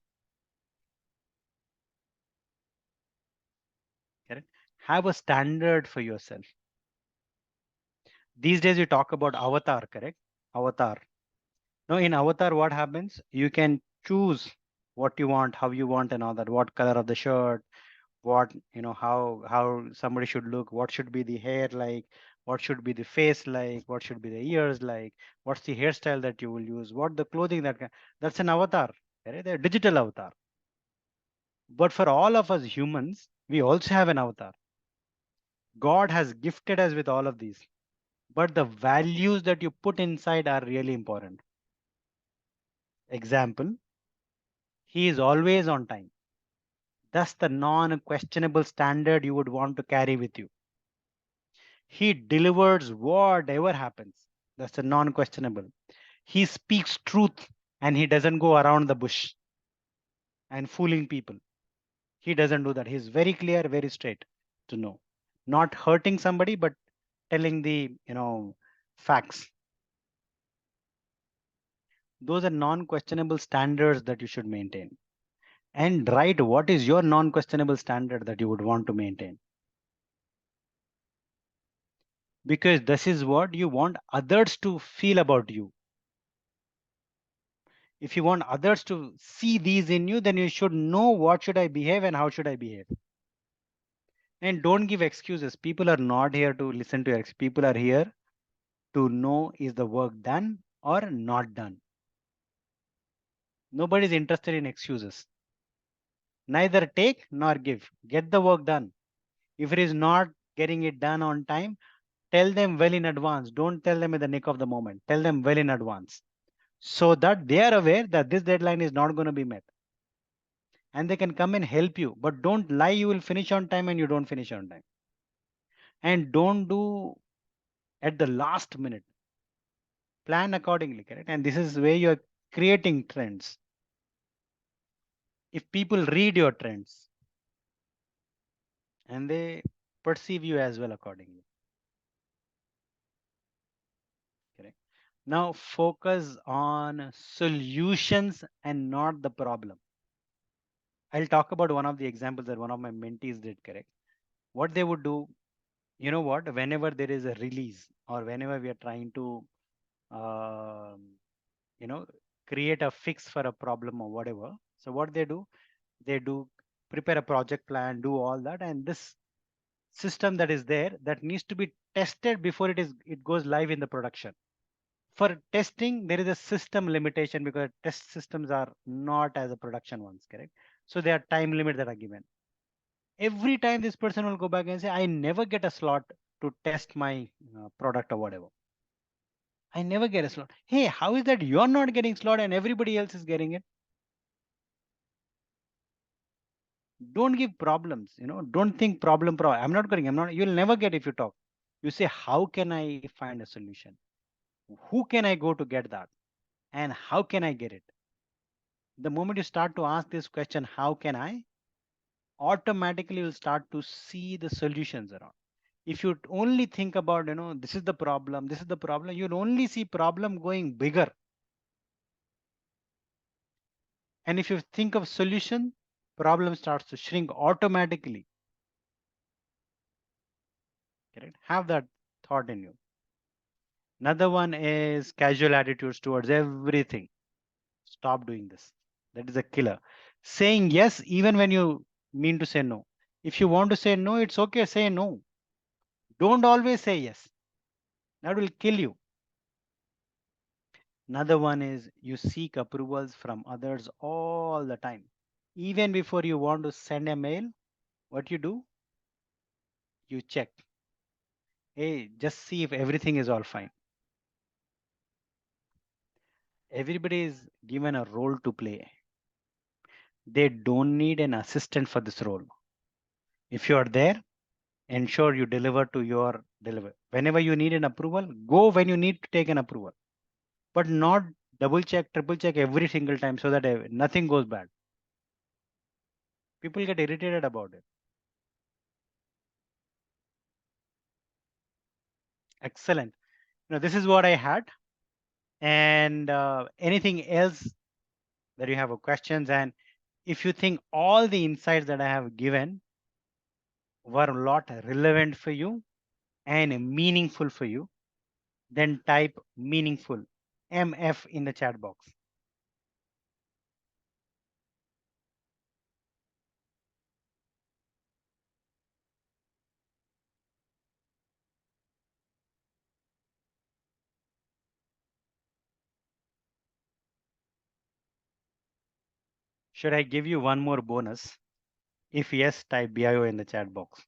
Correct? Have a standard for yourself. These days we talk about avatar, correct? Avatar. Now in avatar, what happens? You can choose what you want, how you want, and all that. What color of the shirt, what, how somebody should look, what should be the hair like, what should be the face like, what should be the ears like, what's the hairstyle that you will use, what the clothing that's an avatar. Correct? They're digital avatar. But for all of us humans, we also have an avatar. God has gifted us with all of these. But the values that you put inside are really important. Example, He is always on time. That's the non-questionable standard you would want to carry with you. He delivers whatever happens. That's the non-questionable. He speaks truth and he doesn't go around the bush and fooling people. He doesn't do that. He's very clear, very straight to know. Not hurting somebody, but telling the, facts. Those are non-questionable standards that you should maintain. And write what is your non-questionable standard that you would want to maintain. Because this is what you want others to feel about you. If you want others to see these in you, then you should know what should I behave and how should I behave. And don't give excuses. People are not here to listen to your people are here to know is the work done or not done. Nobody is interested in excuses. Neither take nor give. Get the work done. If it is not getting it done on time, tell them well in advance. Don't tell them at the nick of the moment. Tell them well in advance so that they are aware that this deadline is not going to be met. And they can come and help you. But don't lie you will finish on time and you don't finish on time. And don't do at the last minute. Plan accordingly, correct? And this is where you're creating trends. If people read your trends and they perceive you as well accordingly. Correct. Now focus on solutions and not the problem. I'll talk about one of the examples that one of my mentees did, correct? What they would do, you know what, whenever there is a release or whenever we are trying to, um, you know, create a fix for a problem or whatever. So what they do prepare a project plan, do all that. And this system that is there that needs to be tested before it goes live in the production. For testing, there is a system limitation because test systems are not as a production ones, correct? So there are time limits that are given. Every time this person will go back and say, I never get a slot to test my product or whatever. I never get a slot. Hey, how is that you're not getting slot and everybody else is getting it? Don't give problems, don't think problem. I'm not, you'll never get if you talk. You say, how can I find a solution? Who can I go to get that? And how can I get it? The moment you start to ask this question, how can I? Automatically you'll start to see the solutions around. If you only think about, this is the problem, you'll only see problem going bigger. And if you think of solution, problem starts to shrink automatically. Correct? Have that thought in you. Another one is casual attitudes towards everything. Stop doing this. That is a killer. Saying yes even when you mean to say no. If you want to say no, it's okay, say no. Don't always say yes. That will kill you. Another one is you seek approvals from others all the time. Even before you want to send a mail, what you do? You check. Hey, just see if everything is all fine. Everybody is given a role to play. They don't need an assistant for this role. If you are there, ensure you deliver to your deliver. Whenever you need an approval, go when you need to take an approval. But not double check, triple check every single time so that nothing goes bad. People get irritated about it. Excellent. This is what I had. And anything else that you have questions, and if you think all the insights that I have given were a lot relevant for you and meaningful for you, then type meaningful MF in the chat box. Should I give you one more bonus? If yes, type BIO in the chat box.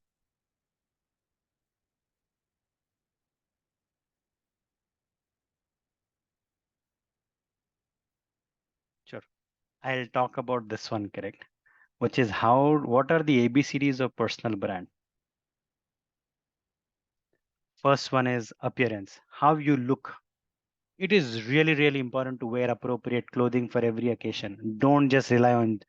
Sure. I'll talk about this one, correct? Which is what are the ABCDs of personal brand? First one is appearance, how you look. It is really, really important to wear appropriate clothing for every occasion. Don't just rely on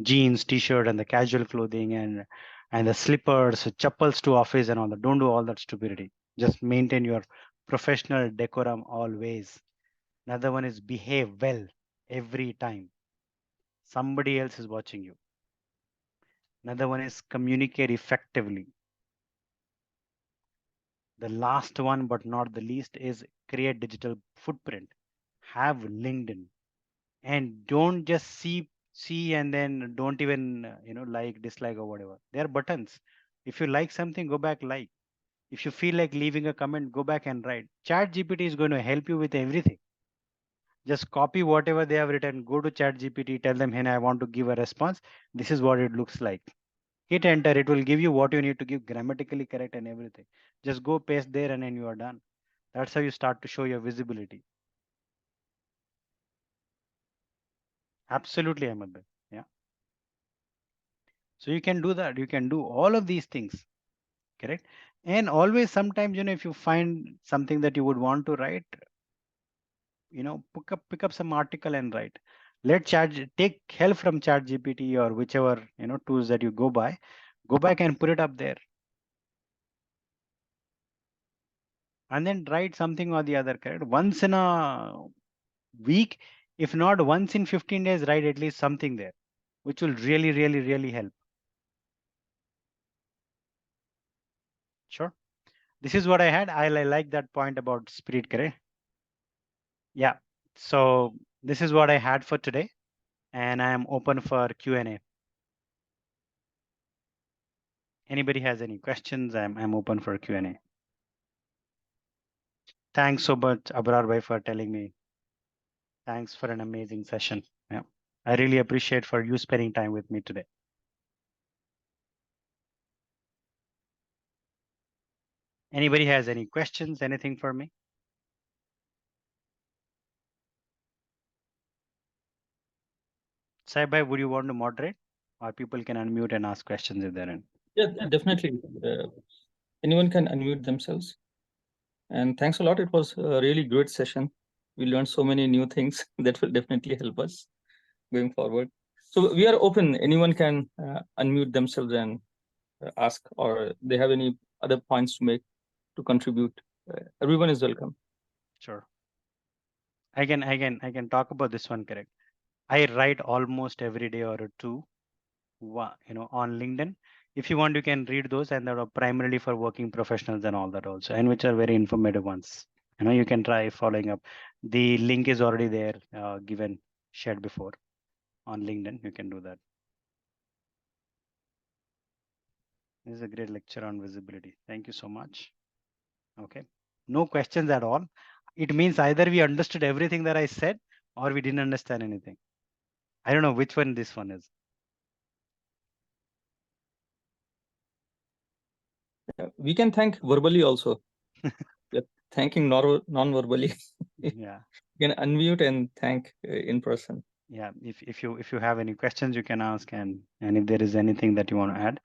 jeans, t-shirt, and the casual clothing and the slippers, chappals to office and all that. Don't do all that stupidity. Just maintain your professional decorum always. Another one is behave well every time. Somebody else is watching you. Another one is communicate effectively. The last one, but not the least, is create digital footprint. Have LinkedIn, and don't just see and then don't even like, dislike, or whatever. They are buttons. If you like something, go back, like. If you feel like leaving a comment, go back and write. Chat GPT is going to help you with everything. Just copy whatever they have written, go to Chat GPT, tell them, hey, I want to give a response, this is what it looks like. Hit enter, it will give you what you need to give, grammatically correct and everything. Just go paste there and then you are done. That's how you start to show your visibility. Absolutely, Ahmed. Yeah. So you can do that. You can do all of these things, correct? And always, sometimes, if you find something that you would want to write, pick up some article and write. Take help from Chat GPT or whichever tools that you go by. Go back and put it up there, and then write something or the other, correct? Once in a week, if not once in 15 days, write at least something there, which will really, really, really help. Sure. This is what I had. I like that point about spirit, correct? Yeah. So this is what I had for today, and I am open for Q&A. Anybody has any questions? I'm open for Q&A. Thanks so much, Abrar bhai, for telling me. Thanks for an amazing session. Yeah. I really appreciate for you spending time with me today. Anybody has any questions? Anything for me? Sai bhai, would you want to moderate? Or people can unmute and ask questions if they're in. Yeah, definitely. Anyone can unmute themselves. And thanks a lot. It was a really great session. We learned so many new things that will definitely help us going forward. So we are open. Anyone can unmute themselves and ask, or they have any other points to make, to contribute. Everyone is welcome. Sure. I can talk about this one, correct? I write almost every day or two, on LinkedIn. If you want, you can read those, and that are primarily for working professionals and all that also, and which are very informative ones. You can try following up. The link is already there, given, shared before on LinkedIn. You can do that. This is a great lecture on visibility. Thank you so much. Okay. No questions at all. It means either we understood everything that I said or we didn't understand anything. I don't know which one this one is. We can thank verbally also. We are thanking non-verbally. Yeah. You can unmute and thank in person. Yeah. If you have any questions, you can ask, and if there is anything that you want to add.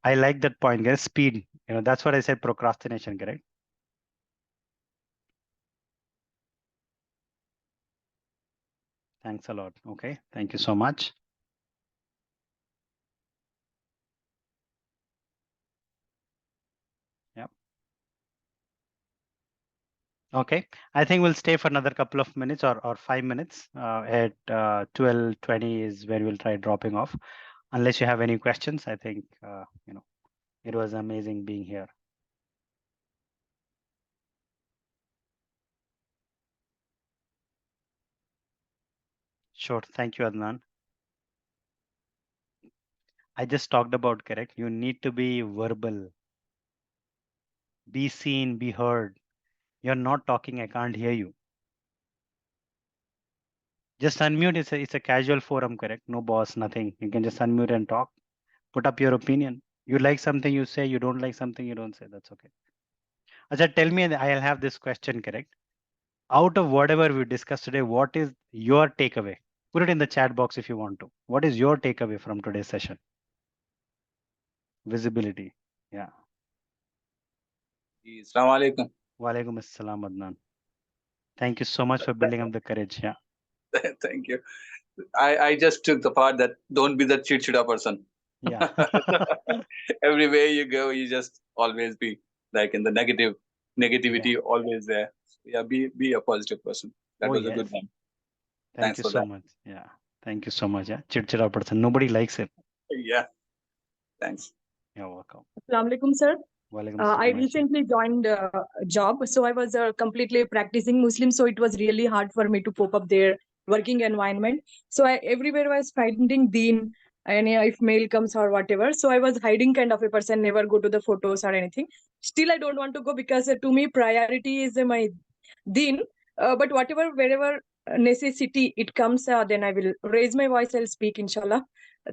I like that point, guys. Speed. That's what I said, procrastination, correct? Thanks a lot. Okay. Thank you so much. Yeah. Okay. I think we'll stay for another couple of minutes or 5 minutes. At 12:20 is where we'll try dropping off. Unless you have any questions, I think it was amazing being here. Sure. Thank you, Adnan. I just talked about, correct? You need to be verbal, be seen, be heard. You're not talking, I can't hear you. Just unmute. It's a casual forum, correct? No boss, nothing. You can just unmute and talk. Put up your opinion. You like something, you say. You don't like something, you don't say. That's okay. Acha, tell me, I'll have this question, correct? Out of whatever we discussed today, what is your takeaway? Put it in the chat box if you want to. What is your takeaway from today's session? Visibility. Yeah. Assalamu alaikum. Walaikum assalam, Adnan. Thank you so much for building up the courage. Yeah. Thank you. I just took the part that don't be the chit-chita person. Yeah. Everywhere you go, you just always be like in the negativity Yeah. always there. So yeah, be a positive person. That Oh, was a yes. good one. Thank Thanks you for so that. much. Yeah. Thank you so much. Yeah. Chit-chit person. Nobody likes it. Yeah, thanks. You're welcome. Assalamu alaikum, sir. Walaikum I assalam. Aisha. recently joined a job, so I was completely practicing Muslim, so it was really hard for me to cope up their working environment. So I everywhere was finding Deen, and if mail comes or whatever. So I was hiding kind of a person, never go to the photos or anything. Still, I don't want to go because to me priority is my Deen. But whatever, wherever necessity it comes, then I will raise my voice. I'll speak, inshallah.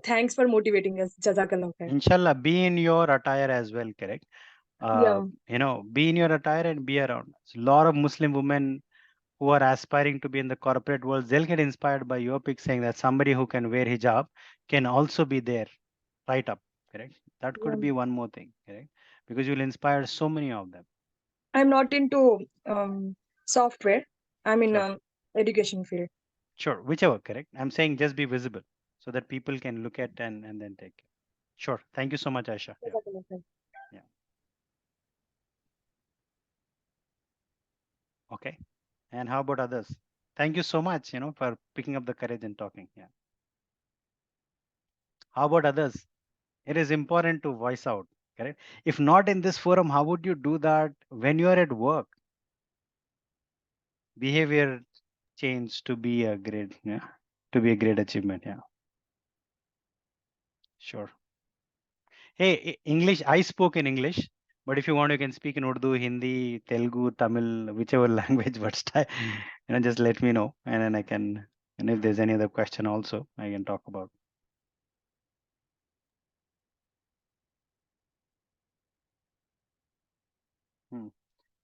Thanks for motivating us. Jazakallah khair. Inshallah, be in your attire as well, correct? Yeah. Be in your attire and be around. A lot of Muslim women who are aspiring to be in the corporate world, they'll get inspired by your pic saying that somebody who can wear hijab can also be there, right up, correct? That could Yeah. be one more thing, correct? Because you'll inspire so many of them. I'm not into software. I'm in Sure. education field. Sure, whichever, correct? I'm saying just be visible so that people can look at and then take it. Sure. Thank you so much, Aisha. Yeah. Jazakallah khair. Yeah. Okay. And how about others? Thank you so much, for picking up the courage and talking. Yeah. How about others? It is important to voice out, correct? If not in this forum, how would you do that when you are at work? Behavior change to be a great, yeah, to be a great achievement. Yeah. Sure. Hey, English, I spoke in English, but if you want, you can speak in Urdu, Hindi, Telugu, Tamil, whichever language, but just let me know, and then I can, and if there's any other question also, I can talk about.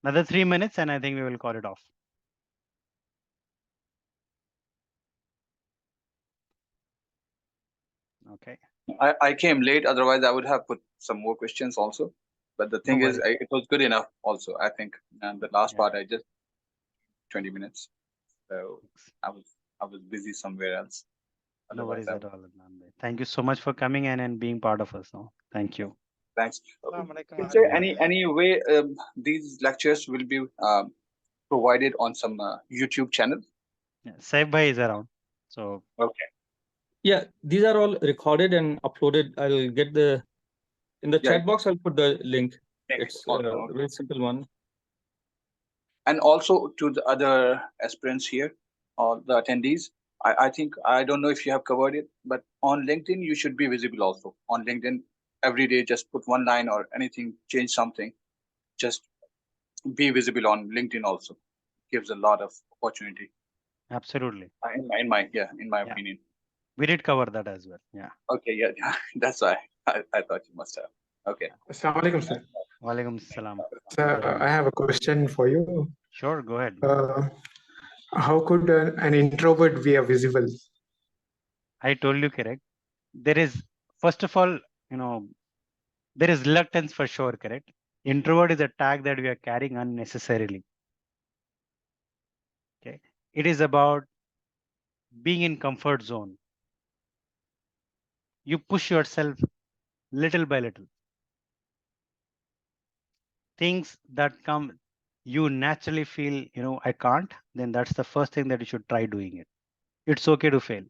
Another 3 minutes, and I think we will call it off. Okay. I came late, otherwise I would have put some more questions also. But the thing No is, worries. it was good enough also, I think. And the last Yeah. part, I just 20 minutes. So I was busy somewhere else. No Otherwise, worries at all, Adnan bhai. Thank you so much for coming in and being part of us. No, thank you. thanks. Assalamu alaikum, Is there Arif. any way these lectures will be provided on some YouTube channel? Yeah, Saif bhai is around, so Okay. Yeah, these are all recorded and uploaded. I'll get in the Yeah. chat box. I'll put the link. Thanks. It's Also, a very simple one. and also to the other aspirants here or the attendees. I think I don't know if you have covered it, but on LinkedIn you should be visible also. On LinkedIn, every day just put one line or anything, change something. Just be visible on LinkedIn also. Gives a lot of opportunity. absolutely. In my Yeah. opinion. We did cover that as well. Yeah. Okay, yeah. That's why I thought you must have. Okay. Assalamu alaikum, sir. Walaikum salam. Sir, I have a question for you. Sure, go ahead. How could an introvert be a visible? I told you correct. There is, first of all, there is reluctance for sure, correct? Introvert is a tag that we are carrying unnecessarily. Okay. It is about being in comfort zone. You push yourself little by little. Things that come, you naturally feel, I can't, then that's the first thing that you should try doing it. It's okay to fail.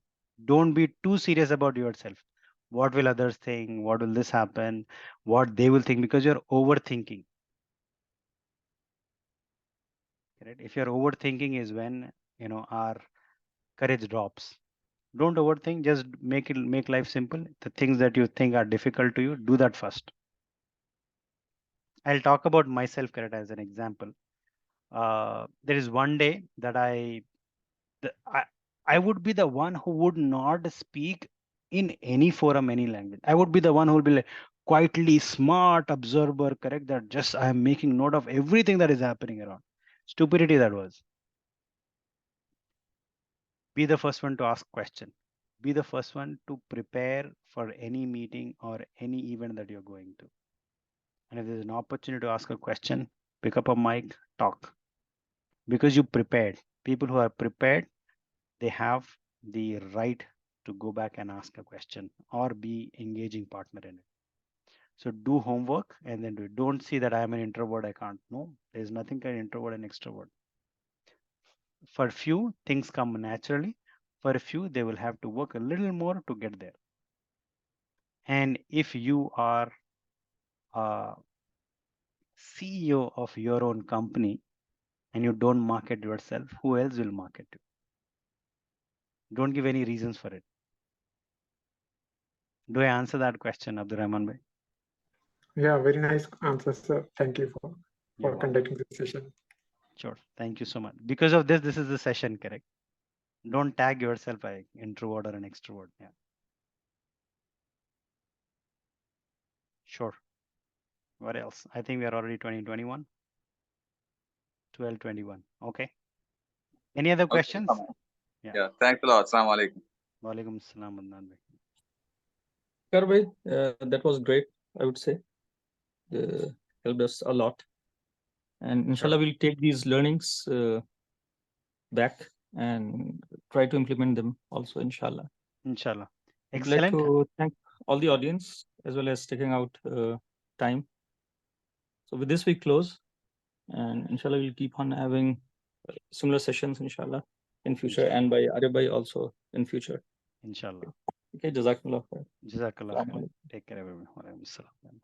Don't be too serious about yourself. What will others think? What will this happen? What they will think? Because you're overthinking. Correct? If you're overthinking is when, our courage drops. Don't overthink, just make life simple. The things that you think are difficult to you, do that first. I'll talk about myself, correct, as an example. There is one day that I would be the one who would not speak in any forum, any language. I would be the one who will be like quietly smart observer, correct? That just I am making note of everything that is happening around. Stupidity that was. Be the first one to ask question. Be the first one to prepare for any meeting or any event that you're going to. And if there's an opportunity to ask a question, pick up a mic, talk. Because you prepared. People who are prepared, they have the right to go back and ask a question or be engaging partner in it. So do homework and then do it. Don't see that I'm an introvert, I can't. No, there's nothing like introvert and extrovert. For few, things come naturally. For a few, they will have to work a little more to get there. And if you are a CEO of your own company and you don't market yourself, who else will market you? Don't give any reasons for it. Do I answer that question, Abdurrahman Bhai? Yeah, very nice answer, sir. Thank you for You're welcome. conducting this session. Sure. Thank you so much. Because of this, this is the session, correct? Don't tag yourself like introvert or an extrovert. Yeah. Sure. What else? I think we are already 2021. 12:21. Okay. Any other questions? Yeah. Yeah. Thanks a lot. Assalamu alaikum. Walaikum assalam, Adnan bhai. Kar bhai, that was great, I would say. Helped us a lot. And inshallah, we'll take these learnings back and try to implement them also, inshallah. Inshallah. I'd like Excellent. to thank all the audience as well as taking out time. So with this, we close. And inshallah, we'll keep on having similar sessions, inshallah, in future, and by Arif bhai also in future. Inshallah. Okay, Jazakallah khair. Jazakallah Assalamu khair. alaikum. Take care, everyone. Walaikum assalam.